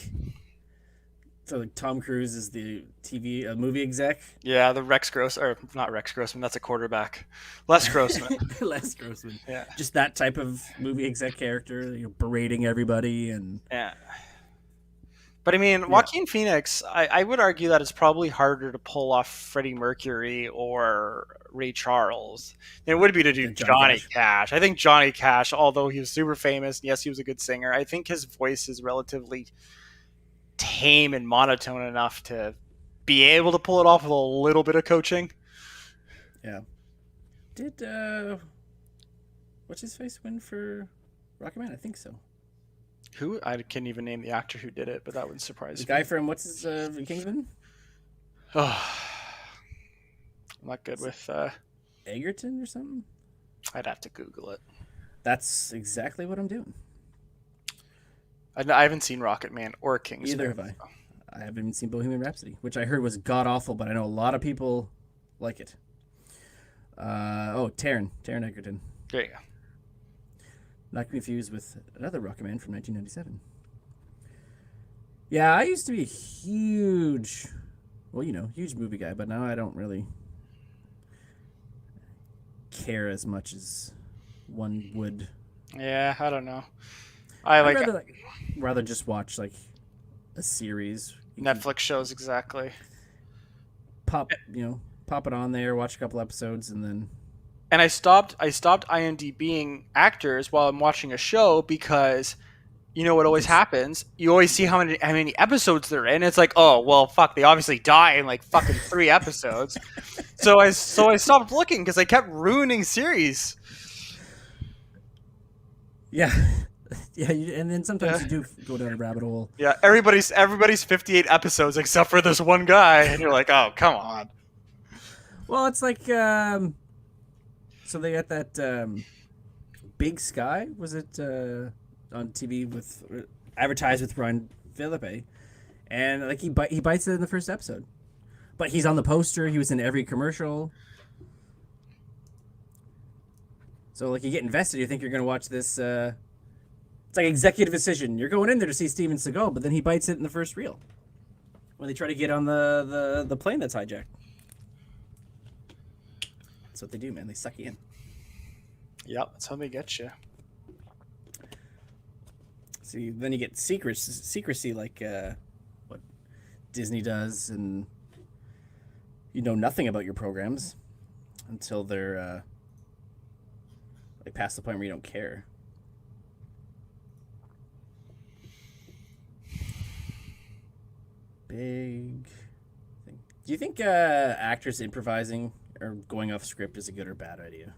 so like Tom Cruise is the movie exec. Yeah, the Rex Gross or not Rex Grossman. That's a quarterback. Les Grossman. Les Grossman. Yeah. Just that type of movie exec character, berating everybody and Yeah. But I mean, Joaquin Phoenix, I would argue that it's probably harder to pull off Freddie Mercury or Ray Charles than it would be to do Johnny Cash. I think Johnny Cash, although he was super famous, yes, he was a good singer, I think his voice is relatively tame and monotone enough to be able to pull it off with a little bit of coaching. Yeah. Did what's his face win for Rocket Man? I think so. Who? I can't even name the actor who did it, but that wouldn't surprise The me. guy from what's his Kingsman? Oh, I'm not good Is it with. Egerton or something? I'd have to Google it. That's exactly what I'm doing. I haven't seen Rocket Man or Either Kingsman. have I. I haven't even seen Bohemian Rhapsody, which I heard was god awful, but I know a lot of people like it. Taron Egerton. There you go. Not confused with another Rocket Man from 1997. Yeah, I used to be a huge movie guy, but now I don't really care as much as one would. Yeah, I don't know. I'd rather just watch like a series. You can Netflix shows exactly. pop it on there, watch a couple episodes, and then And I stopped IMDbing actors while I'm watching a show because you know what always happens? You always see how many episodes they're in. It's like, oh well, fuck, they obviously die in like fucking 3 episodes. So I stopped looking because I kept ruining series. yeah, and then sometimes you do go down a rabbit hole. Yeah, everybody's 58 episodes except for this one guy, and you're like, oh come on. Well, it's like so they got that Big Sky, was it on TV with advertised with Ryan Philippe, and like he bites it in the first episode, but he's on the poster. He was in every commercial. So like you get invested, you think you're gonna watch this. It's like executive decision. You're going in there to see Steven Seagal, but then he bites it in the first reel when they try to get on the plane that's hijacked. That's what they do, man. They suck you in. Yep, that's how they get you. See, then you get secrecy like what Disney does, and you know nothing about your programs until they're like past the point where you don't care. Big thing. Do you think actors improvising or going off script is a good or bad idea?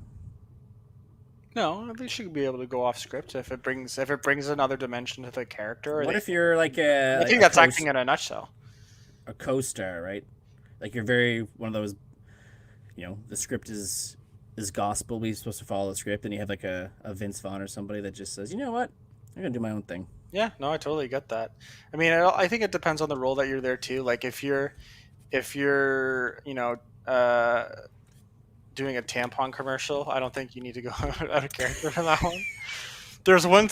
No, they should be able to go off script if it brings another dimension to the character. What if you're like I think that's acting in a nutshell. a co-star, right? Like you're very one of those, the script is gospel. We're supposed to follow the script, and you have like a Vince Vaughn or somebody that just says, you know what, I'm gonna do my own thing. Yeah, no, I totally get that. I mean, I think it depends on the role that you're there too. Like if you're doing a tampon commercial, I don't think you need to go out of character for that one. There's one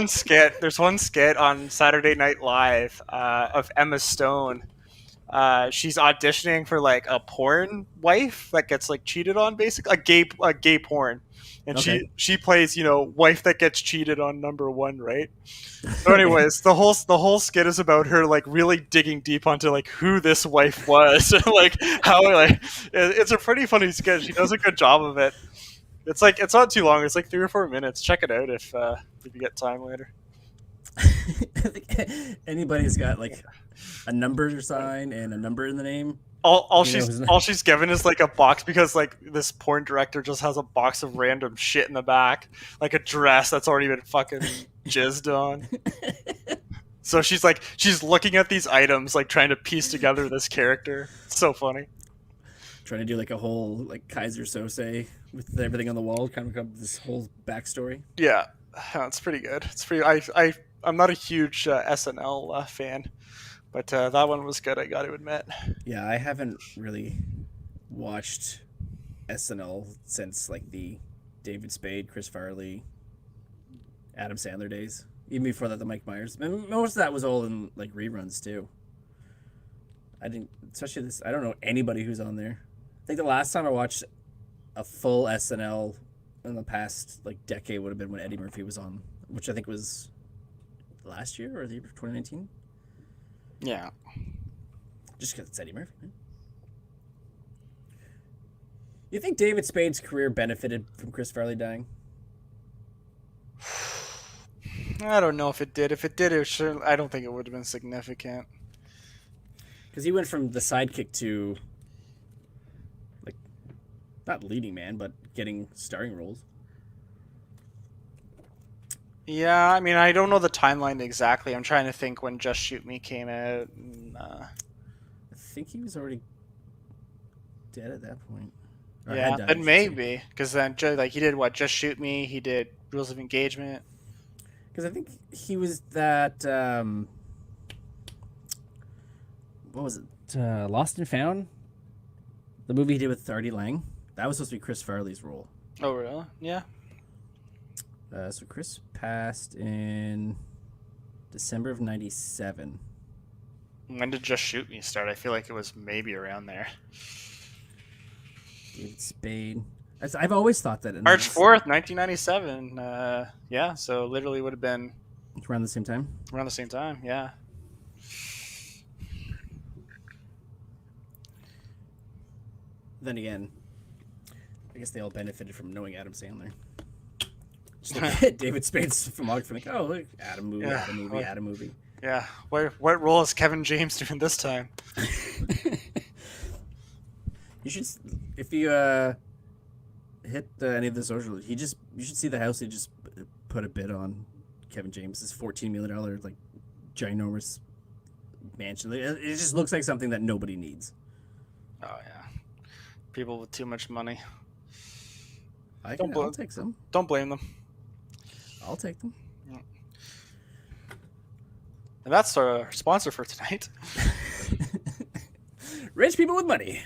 skit on Saturday Night Live of Emma Stone. She's auditioning for like a porn wife that gets like cheated on, basically a gay porn, and Okay. she plays wife that gets cheated on #1, right? So anyways, the whole skit is about her like really digging deep onto like who this wife was, and like how it's a pretty funny skit. She does a good job of it. It's not too long. It's like 3 or 4 minutes. Check it out if you get time later. I think anybody's got like a number sign and a number in the name. All she's given is like a box because like this porn director just has a box of random shit in the back, like a dress that's already been fucking jizzed on. So she's looking at these items, like trying to piece together this character. It's so funny. Trying to do like a whole like Kaiser Sose with everything on the wall, kind of come up with this whole backstory. Yeah, it's pretty good. It's pretty. I'm not a huge SNL fan, but that one was good. I got to admit. Yeah, I haven't really watched SNL since like the David Spade, Chris Farley, Adam Sandler days. Even before that, the Mike Myers. And most of that was all in like reruns too. I didn't, especially this. I don't know anybody who's on there. I think the last time I watched a full SNL in the past like decade would have been when Eddie Murphy was on, which I think was last year or the year 2019. Yeah. Just because it's Eddie Murphy. Right? You think David Spade's career benefited from Chris Farley dying? I don't know if it did. If it did, I don't think it would have been significant. Because he went from the sidekick to, like, not leading man, but getting starring roles. Yeah, I mean, I don't know the timeline exactly. I'm trying to think when Just Shoot Me came out. I think he was already dead at that point, or had Yeah, died, but I should say. maybe because then like he did what? Just Shoot Me. He did Rules of Engagement. Because I think he was that. What was it? Lost and Found, the movie he did with Artie Lang. That was supposed to be Chris Farley's role. Oh, really? Yeah. So Chris passed in December of '97. When did Just Shoot Me start? I feel like it was maybe around there. David Spade. I've always thought that March 4th, 1997. Yeah, so literally would have been around the same time. around the same time. Yeah. Then again, I guess they all benefited from knowing Adam Sandler. Just look at David Spade's filmography, like, oh, look, Adam movie, Yeah. Adam movie, Adam movie. Yeah. What role is Kevin James doing this time? You should, if you hit any of the social, you should see the house he just put a bid on. Kevin James' $14 million like ginormous mansion. It just looks like something that nobody needs. Oh yeah. People with too much money. I'll take some. Don't blame them. I'll take them. And that's our sponsor for tonight. Rich people with money.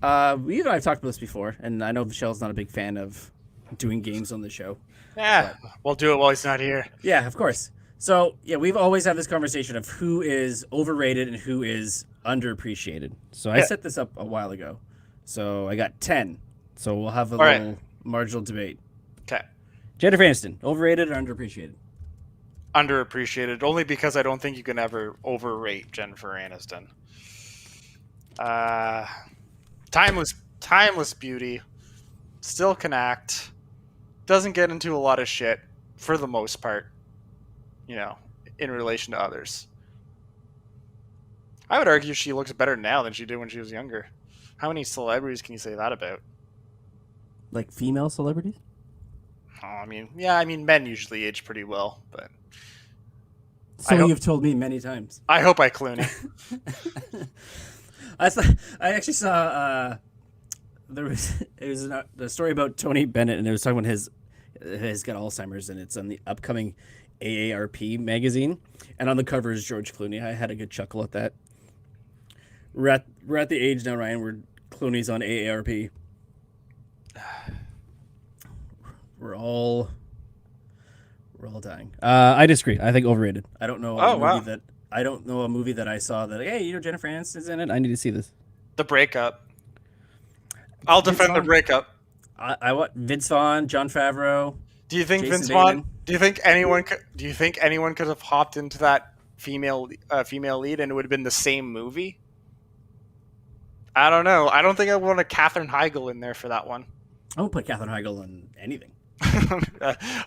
You know, I've talked about this before, and I know Michelle's not a big fan of doing games on the show. Yeah, we'll do it while he's not here. Yeah, of course. So, yeah, we've always had this conversation of who is overrated and who is underappreciated. So I set this up a while ago. So I got 10. So we'll have a little marginal debate. Okay. Jennifer Aniston, overrated or underappreciated? Underappreciated, only because I don't think you can ever overrate Jennifer Aniston. Timeless beauty, still can act, doesn't get into a lot of shit for the most part, you know, in relation to others. I would argue she looks better now than she did when she was younger. How many celebrities can you say that about? Like female celebrities? Oh, I mean, men usually age pretty well, but so you've told me many times. I hope I Clooney. I actually saw it was a story about Tony Bennett, and it was talking about his got Alzheimer's, and it's on the upcoming AARP magazine, and on the cover is George Clooney. I had a good chuckle at that. We're at the age now, Ryan, where Clooney's on AARP. We're all dying. I disagree. I think overrated. I don't know I don't know a movie that I saw that, hey, you know, Jennifer Aniston's in it. I need to see this. The Breakup. I'll defend The Breakup. I want Vince Vaughn, Jon Favreau. Do you think Jason Vince Vaughn? Bateman. Do you think anyone could have hopped into that female lead and it would have been the same movie? I don't know. I don't think I want a Katherine Heigl in there for that one. I won't put Katherine Heigl in anything.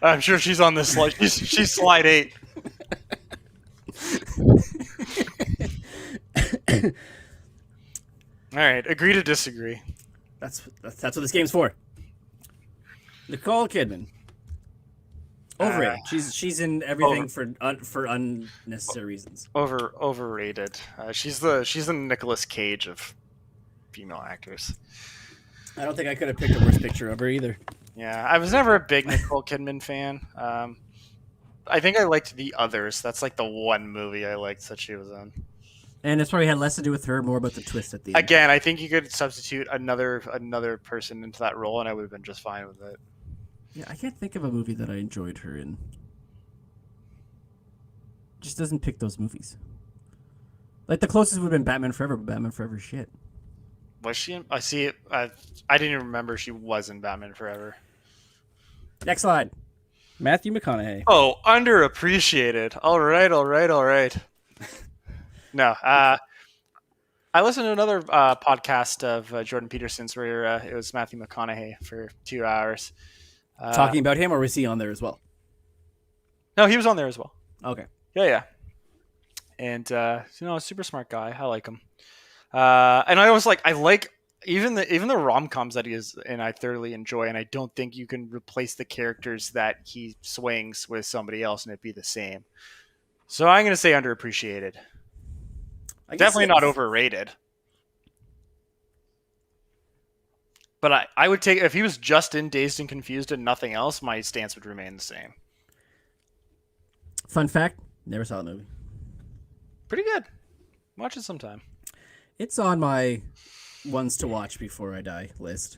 I'm sure she's on this slide. She's slide 8. All right, agree to disagree. That's what this game's for. Nicole Kidman. Overrated. She's in everything for unnecessary reasons. Overrated. She's the Nicolas Cage of female actors. I don't think I could have picked a worse picture of her either. Yeah, I was never a big Nicole Kidman fan. I think I liked The Others. That's like the one movie I liked that she was in. And it's probably had less to do with her, more about the twist at the end. Again, I think you could substitute another person into that role, and I would have been just fine with it. Yeah, I can't think of a movie that I enjoyed her in. Just doesn't pick those movies. Like, the closest would have been Batman Forever, but Batman Forever shit. Was she in? I see it. I didn't even remember she was in Batman Forever. Next slide. Matthew McConaughey. Oh, underappreciated. All right. No, I listened to another podcast of Jordan Peterson's where it was Matthew McConaughey for 2 hours. Talking about him, or was he on there as well? No, he was on there as well. Okay. Yeah. And, a super smart guy. I like him. And I was like, even the rom-coms that he is and I thoroughly enjoy, and I don't think you can replace the characters that he swings with somebody else and it'd be the same. So I'm gonna say underappreciated. I guess Definitely not overrated. But I would take, if he was just in Dazed and Confused and nothing else, my stance would remain the same. Fun fact: never saw the movie. Pretty good. Watch it sometime. It's on my ones to watch before I die list.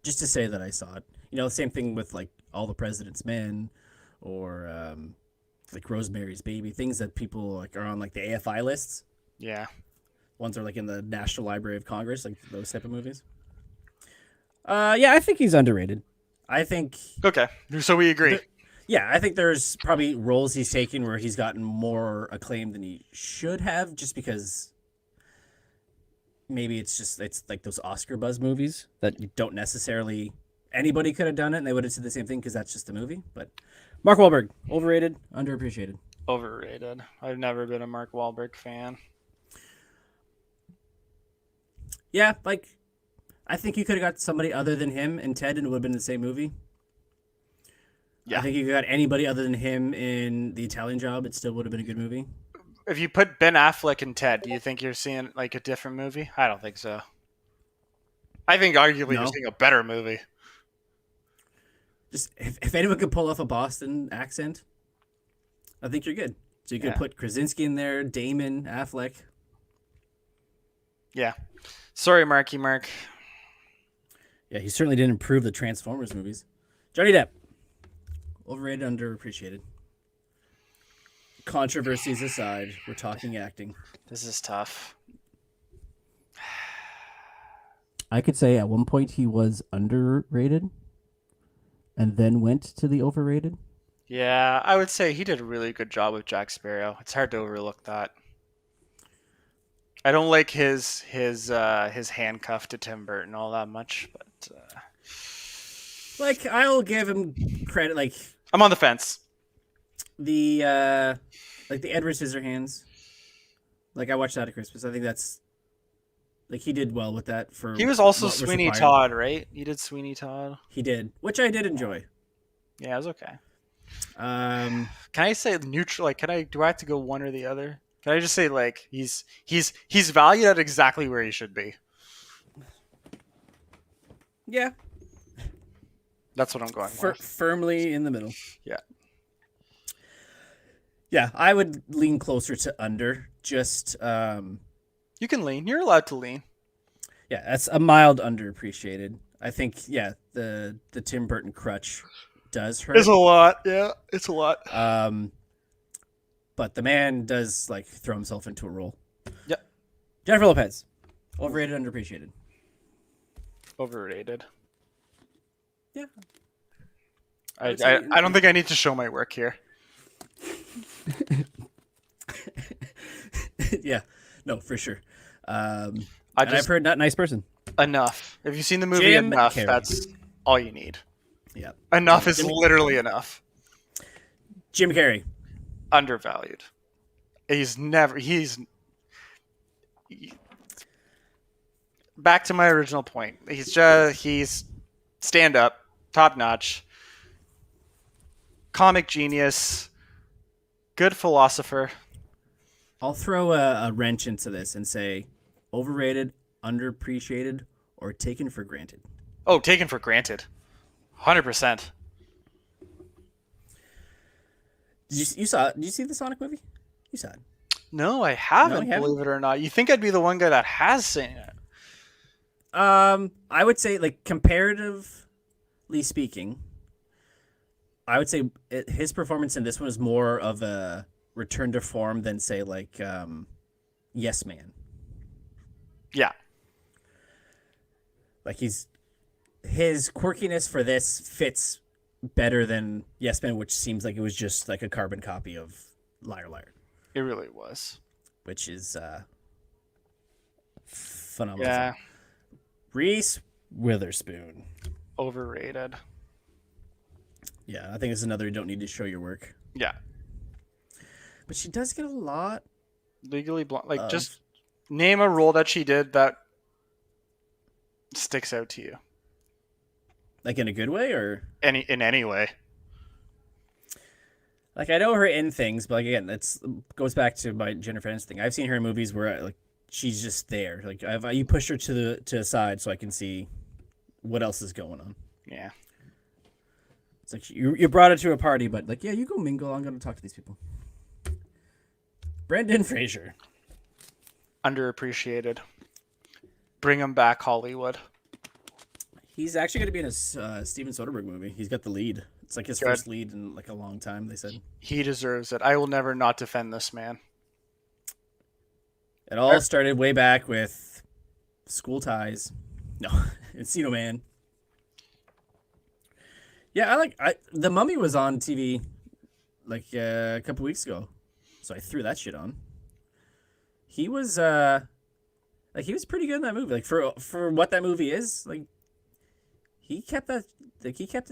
Just to say that I saw it. You know, same thing with like All the President's Men, or like Rosemary's Baby. Things that people like are on like the AFI lists. Yeah. Ones are like in the National Library of Congress, like those type of movies. Yeah, I think he's underrated. I think. Okay. So we agree. Yeah, I think there's probably roles he's taken where he's gotten more acclaim than he should have, just because maybe it's like those Oscar buzz movies that you don't necessarily anybody could have done it and they would have said the same thing because that's just a movie. But Mark Wahlberg, overrated, underappreciated. Overrated. I've never been a Mark Wahlberg fan. Yeah, like I think you could have got somebody other than him in Ted and it would have been the same movie. Yeah. I think you got anybody other than him in The Italian Job, it still would have been a good movie. If you put Ben Affleck in Ted, do you think you're seeing like a different movie? I don't think so. I think arguably you're seeing a better movie. Just if anyone could pull off a Boston accent, I think you're good. So you could put Krasinski in there, Damon, Affleck. Yeah. Sorry, Marky Mark. Yeah, he certainly didn't improve the Transformers movies. Johnny Depp. Overrated, underappreciated. Controversies aside, we're talking acting. This is tough. I could say at one point he was underrated and then went to the overrated. Yeah, I would say he did a really good job with Jack Sparrow. It's hard to overlook that. I don't like his handcuff to Tim Burton all that much, but like I'll give him credit. Like I'm on the fence. The Edward Scissorhands. Like I watched that at Christmas. I think that's like he did well with that. He was also Sweeney Todd, right? He did Sweeney Todd. He did, which I did enjoy. Yeah, it was okay. Can I say neutral? Like, do I have to go one or the other? Can I just say like he's valued at exactly where he should be? Yeah, that's what I'm going with. Firmly in the middle. Yeah. Yeah, I would lean closer to under. Just you can lean. You're allowed to lean. Yeah, that's a mild underappreciated. I think the Tim Burton crutch does hurt. It's a lot. Yeah, it's a lot. But the man does like throw himself into a role. Yep. Jennifer Lopez, overrated, underappreciated. Overrated. Yeah. I don't think I need to show my work here. Yeah, no, for sure. I've heard not nice person. Enough. If you've seen the movie Jim enough, Carrey. That's all you need. Yeah. Enough is literally enough. Jim Carrey. Undervalued. He's back to my original point. He's stand up, top notch, comic genius, good philosopher. I'll throw a wrench into this and say overrated, underappreciated, or taken for granted. Oh, taken for granted. 100%. Did you see the Sonic movie? You saw it. No, I haven't, believe it or not. You think I'd be the one guy that has seen it. I would say, like, comparatively speaking, I would say his performance in this one is more of a return to form than, say, like, Yes Man. Yeah. Like, his quirkiness for this fits better than Yes Man, which seems like it was just like a carbon copy of Liar Liar. It really was. Which is phenomenal. Yeah. Reese Witherspoon. Overrated. Yeah, I think it's another you don't need to show your work. Yeah. But she does get a lot. Legally Blonde. Like, just name a role that she did that sticks out to you? Like in a good way, or In any way? like I know her in things, but like again, that's goes back to my Jennifer Aniston thing. I've seen her in movies where like she's just there. Like you push her to the side so I can see what else is going on. Yeah. It's like you brought her to a party, but like yeah, you go mingle. I'm gonna talk to these people. Brendan Fraser. Underappreciated. Bring him back, Hollywood. He's actually going to be in a Steven Soderbergh movie. He's got the lead. It's like his Good. first lead in like a long time. They said He deserves it. I will never not defend this man. it all started way back with School Ties. No, Encino Man. Yeah, The Mummy was on TV like a couple weeks ago, so I threw that shit on. He was he was pretty good in that movie. Like for what that movie is, like he kept it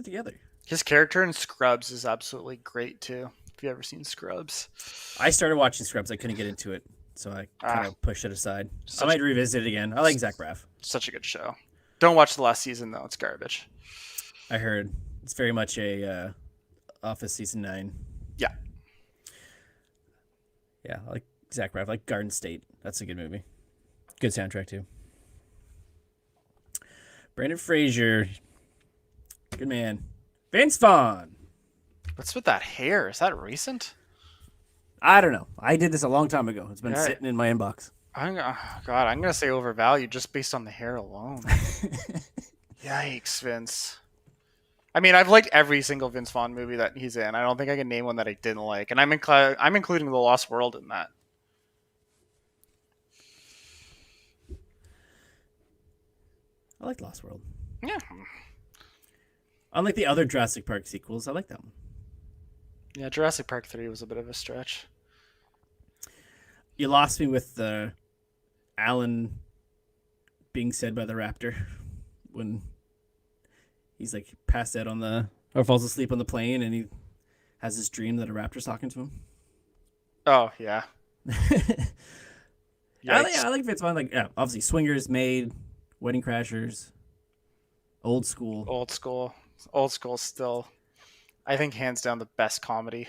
together. His character in Scrubs is absolutely great too. If you ever seen Scrubs, I started watching Scrubs. I couldn't get into it, so I kind of pushed it aside. I Such might revisit it again. I like Zach Braff. such a good show. Don't watch the last season though; it's garbage. I heard it's very much a Office season 9. Yeah, Yeah, I like Zach Braff. I like Garden State. That's a good movie. Good soundtrack too. Brendan Fraser, good man. Vince Vaughn. what's with that hair? Is that recent? I don't know. I did this a long time ago. It's been Yeah. sitting in my inbox. I'm gonna say overvalued just based on the hair alone. Yikes, Vince. I mean, I've liked every single Vince Vaughn movie that he's in. I don't think I can name one that I didn't like, and I'm including The Lost World in that. I like Lost World. Yeah, Unlike the other Jurassic Park sequels, I like that one. yeah. Jurassic Park 3 was a bit of a stretch. You lost me with Alan being said by the raptor when he's like passed out on the or falls asleep on the plane and he has this dream that a raptor's talking to him. Oh yeah. I like Vince Vaughn. Like, yeah, obviously, Swingers, Made, Wedding Crashers, Old School. Old school. Still, I think hands down the best comedy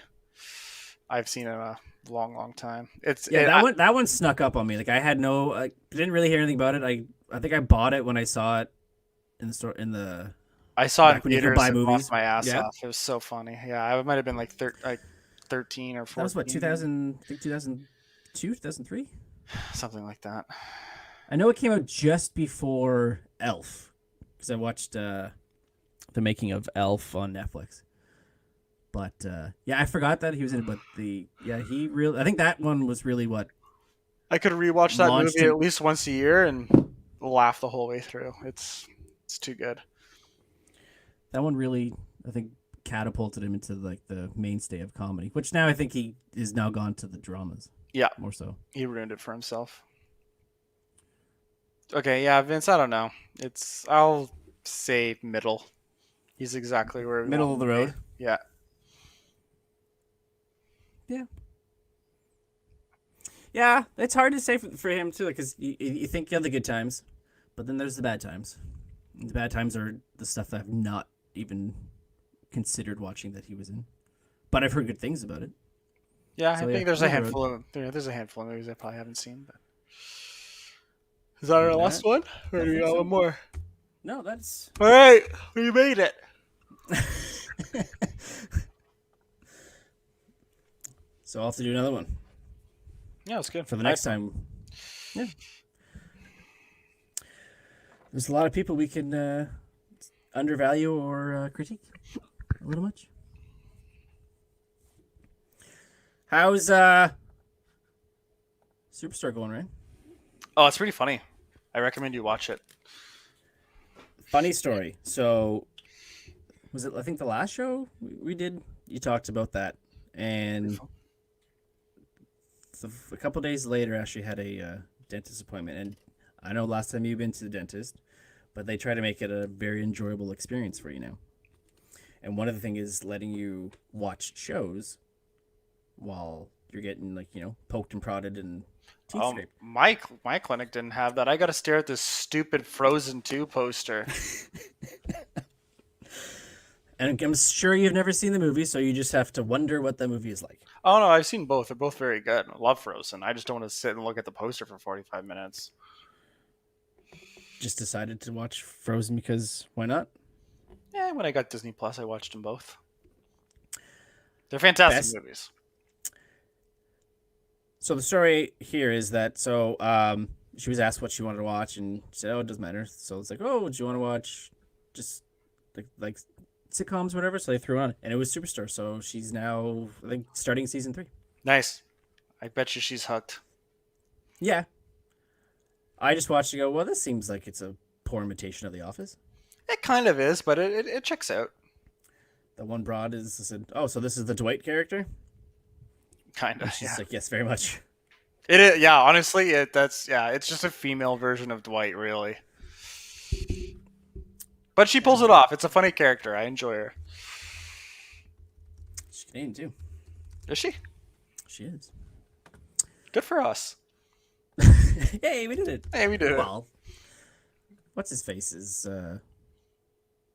I've seen in a long time. That one snuck up on me. Like I had I didn't really hear anything about it. I think I bought it when I saw it in the store I saw it in when you could theaters buy and movies. laughed my ass Yeah. off. It was so funny. Yeah, I might have been like 13 or 14. That was what 2000, I think 2002, 2003. Something like that. I know it came out just before Elf because I watched the making of Elf on Netflix. But yeah, I forgot that he was in it. But I think that one was really what I could rewatch that launched movie him. at least once a year and laugh the whole way through. It's too good. That one really, I think, catapulted him into like the mainstay of comedy. Which now I think he is now gone to the dramas. Yeah, More so. he ruined it for himself. Okay, yeah, Vince, I don't know. I'll say middle. He's exactly where we Middle want of the him to road. be. Yeah. Yeah. Yeah, it's hard to say for him too, because you think you have the good times, but then there's the bad times. And the bad times are the stuff that I've not even considered watching that he was in, but I've heard good things about it. Yeah, So, I yeah, think there's a middle handful of there's a handful of movies I probably haven't seen. But is that our Yeah, last one, or I do we think got so. one more? No, that's All right, we made it. so I'll have to do another one Yeah, it's good for the next time. Yeah, there's a lot of people we can undervalue or critique a little much. How's Superstore going, right? Oh, it's pretty funny. I recommend you watch it. Funny story. So, was it? I think the last show we did, you talked about that, and a couple days later, Ashley had a dentist appointment. And I know last time you've been to the dentist, but they try to make it a very enjoyable experience for you now. And one of the things is letting you watch shows while you're getting poked and prodded and Teeth scrape. My clinic didn't have that. I got to stare at this stupid Frozen 2 poster. And I'm sure you've never seen the movie, so you just have to wonder what the movie is like. Oh no, I've seen both. They're both very good. I love Frozen. I just don't want to sit and look at the poster for 45 minutes. Just decided to watch Frozen because why not? Yeah, when I got Disney Plus, I watched them both. They're fantastic Best- movies. So the story here is that she was asked what she wanted to watch, and she said, "Oh, it doesn't matter." So it's like, "Oh, do you want to watch just like sitcoms, whatever?" So they threw it on, and it was Superstore. So she's now, I think, starting season 3. Nice. I bet you she's hooked. Yeah, I just watched it. And go, well, this seems like it's a poor imitation of The Office. It kind of is, but it checks out. The one broad is said, "Oh, so this is the Dwight character?" Kind And of. she's Yeah. like, "Yes, very much." It is. Yeah. Honestly, it's just a female version of Dwight, really. But she pulls it off. It's a funny character. I enjoy her. She's Canadian too. Is she? She is. Good for us. Hey, we did it. Hey, we did it. Well, what's his face is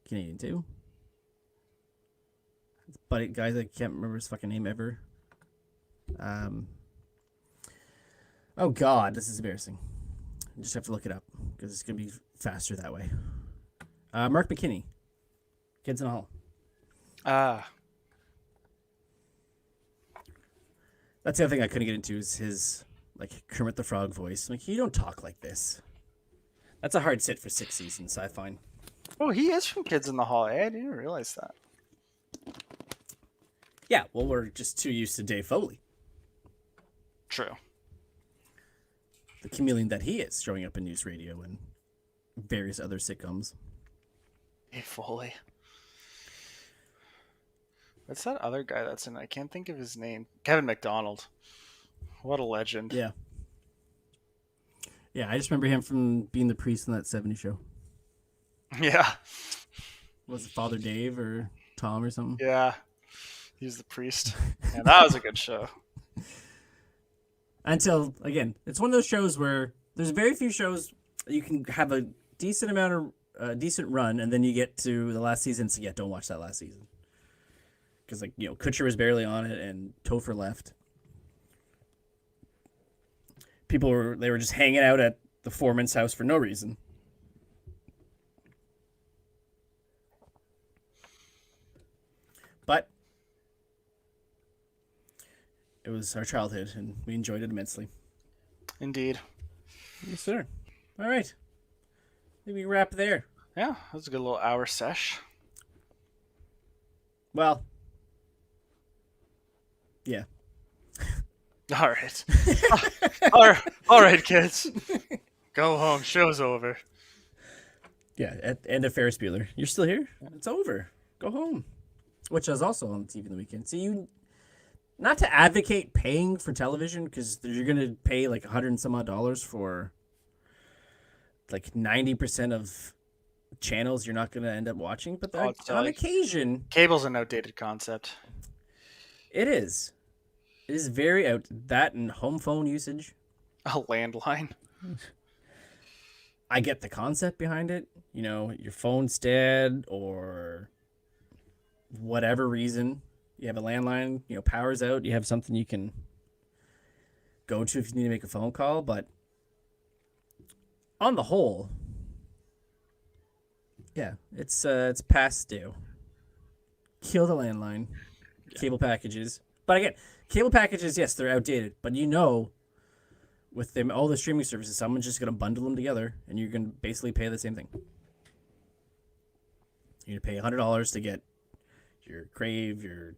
Canadian too. But guys, I can't remember his fucking name ever. Oh God, this is embarrassing. I just have to look it up because it's gonna be faster that way. Mark McKinney, Kids in the Hall. That's the other thing I couldn't get into is his like Kermit the Frog voice. Like, you don't talk like this. That's a hard sit for 6 seasons, I find. Oh, he is from Kids in the Hall. I didn't realize that. Yeah, well, we're just too used to Dave Foley, True. the chameleon that he is, showing up in news radio and various other sitcoms. Hey, Foley. What's that other guy that's in it? I can't think of his name. Kevin McDonald. What a legend. Yeah. Yeah, I just remember him from being the priest in that 70s show. Yeah. Was it Father Dave or Tom or something? Yeah. He's the priest. And that was a good show. Until, again, it's one of those shows where there's very few shows you can have a decent amount of decent run, and then you get to the last season, so yeah, don't watch that last season. Because, like, you know, Kutcher was barely on it, and Topher left. They were just hanging out at the foreman's house for no reason. But it was our childhood, and we enjoyed it immensely. Indeed. Yes, sir. All right. Maybe wrap there. Yeah, that was a good little hour sesh. Well, yeah. All right. All right, kids. Go home. Show's over. Yeah, and a Ferris Bueller. You're still here? It's over. Go home. Which is also on TV in the weekend. See, not to advocate paying for television, because you're going to pay like $100 and some odd for like 90% of channels you're not going to end up watching. But on occasion, cable's an outdated concept. It is. It is very out. That and home phone usage. A landline. I get the concept behind it. You know, your phone's dead or whatever reason. You have a landline, you know, power's out. You have something you can go to if you need to make a phone call. But on the whole, yeah, it's past due. Kill the landline. Cable packages. But again, cable packages, yes, they're outdated. But you know, with them, all the streaming services, someone's just going to bundle them together, and you're going to basically pay the same thing. You're going to pay $100 to get your Crave, your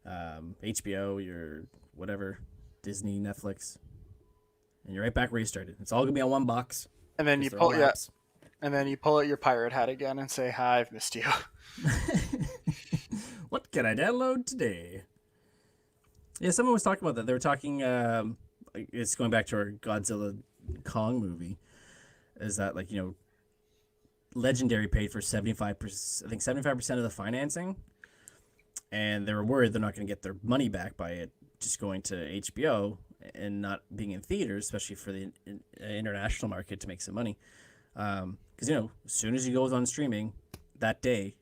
HBO, your whatever, Disney, Netflix, and you're right back where you started. It's all going to be on one box. And then you pull out your pirate hat again and say, "Hi, I've missed you." What can I download today? Yeah, someone was talking about that. They were talking. It's going back to our Godzilla Kong movie. Is that, like, you know, Legendary paid for 75%? I think 75% of the financing, and they were worried they're not going to get their money back by it just going to HBO. and not being in theaters, especially for the international market to make some money. Because as soon as it goes on streaming that day,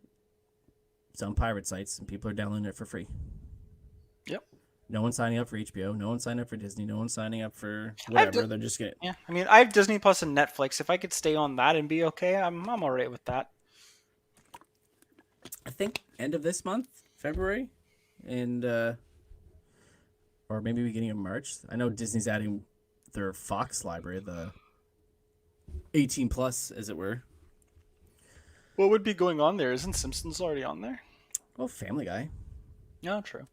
it's on pirate sites and people are downloading it for free. Yep. No one's signing up for HBO. No one's signing up for Disney. No one's signing up for whatever. They're just getting. Yeah, I mean, I have Disney Plus and Netflix. If I could stay on that and be okay, I'm all right with that. I think end of this month, February, and or maybe beginning of March. I know Disney's adding their Fox library, the 18 plus, as it were. What would be going on there? Isn't Simpsons already on there? Well, Family Guy. No, true.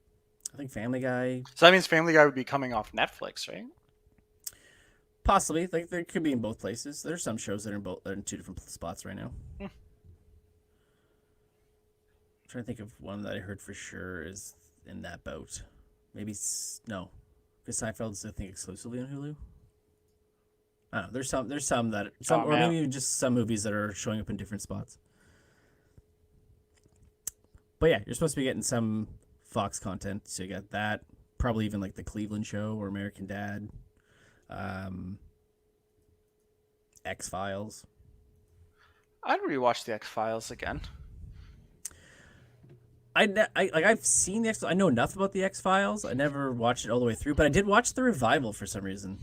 I think Family Guy. So that means Family Guy would be coming off Netflix, right? Possibly. Like, they could be in both places. There's some shows that are in two different spots right now. I'm trying to think of one that I heard for sure is in that boat. Maybe no, because Seinfeld's I think exclusively on Hulu. I don't know. There's some that or maybe just some movies that are showing up in different spots. But yeah, you're supposed to be getting some Fox content, so you got that. Probably even like the Cleveland Show or American Dad, X-Files. I'd rewatch the X-Files again. I've seen the I know enough about the X-Files. I never watched it all the way through, but I did watch the revival for some reason.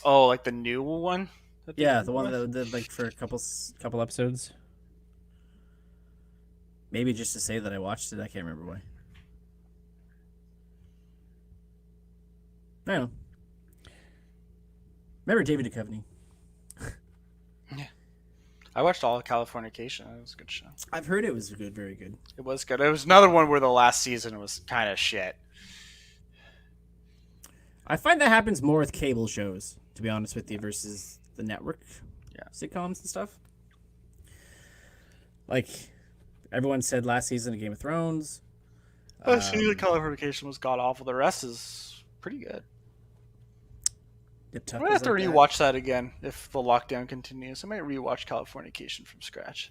Like the new one? Yeah, the one that did like for a couple episodes. Maybe just to say that I watched it. I can't remember why. I don't know. Remember David Duchovny? Yeah. I watched all of Californication. It was a good show. I've heard it was good, very good. It was good. It was another one where the last season was kind of shit. I find that happens more with cable shows, to be honest with you, versus the network sitcoms and stuff. Like, everyone said last season of Game of Thrones. Last season of Californication was god-awful. The rest is pretty good. I'm going to have to rewatch that again if the lockdown continues. I might rewatch Californication from scratch.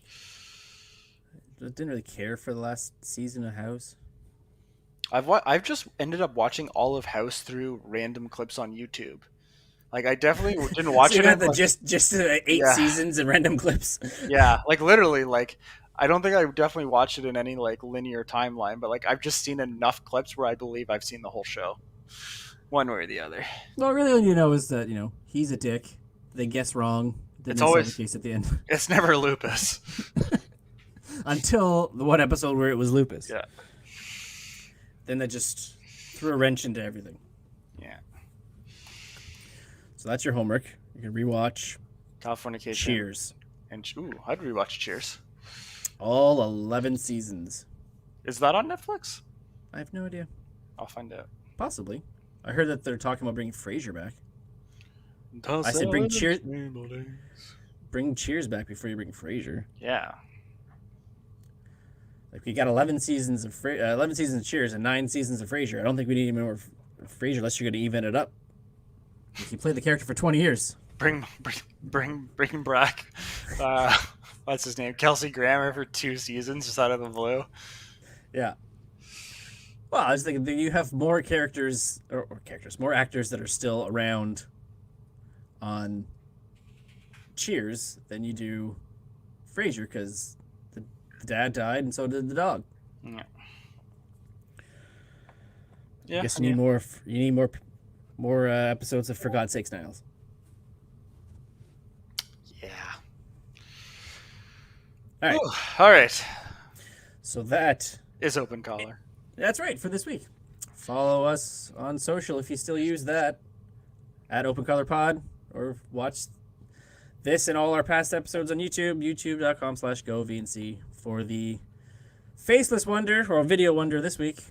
I didn't really care for the last season of House. I've just ended up watching all of House through random clips on YouTube. Like, I definitely didn't watch so it. Got just 8 seasons and random clips. Yeah, like literally, like I don't think I definitely watched it in any like linear timeline, but like I've just seen enough clips where I believe I've seen the whole show, one way or the other. Well, really, all you know is that he's a dick. They guess wrong. It's always the case at the end. It's never lupus. Until the one episode where it was lupus. Yeah. Then that just threw a wrench into everything. Yeah. So that's your homework. You can rewatch Californication. Cheers. And I'd rewatch Cheers. All 11 seasons. Is that on Netflix? I have no idea. I'll find out. Possibly. I heard that they're talking about bringing Frasier back. I said bring Cheers. Bring Cheers back before you bring Frasier. Yeah. Like, we got 11 seasons of 11 seasons of Cheers and 9 seasons of Frasier. I don't think we need any more Frasier unless you're going to even it up. Like, you played the character for 20 years. Bring back. What's his name? Kelsey Grammer for 2 seasons just out of the blue. Yeah. Well, I was thinking that you have more characters more actors that are still around on Cheers than you do Frasier, because the dad died and so did the dog. Yeah. I guess you need more episodes of For God's Sakes, Niles. Yeah. All right. Ooh, all right. So that is Open Collar. That's right for this week. Follow us on social if you still use that at Open Color Pod, or watch this and all our past episodes on YouTube, youtube.com/govnc for the faceless wonder or video wonder this week.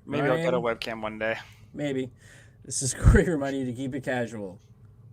Maybe I'll get a webcam one day. Maybe. This is Corey reminding you to keep it casual.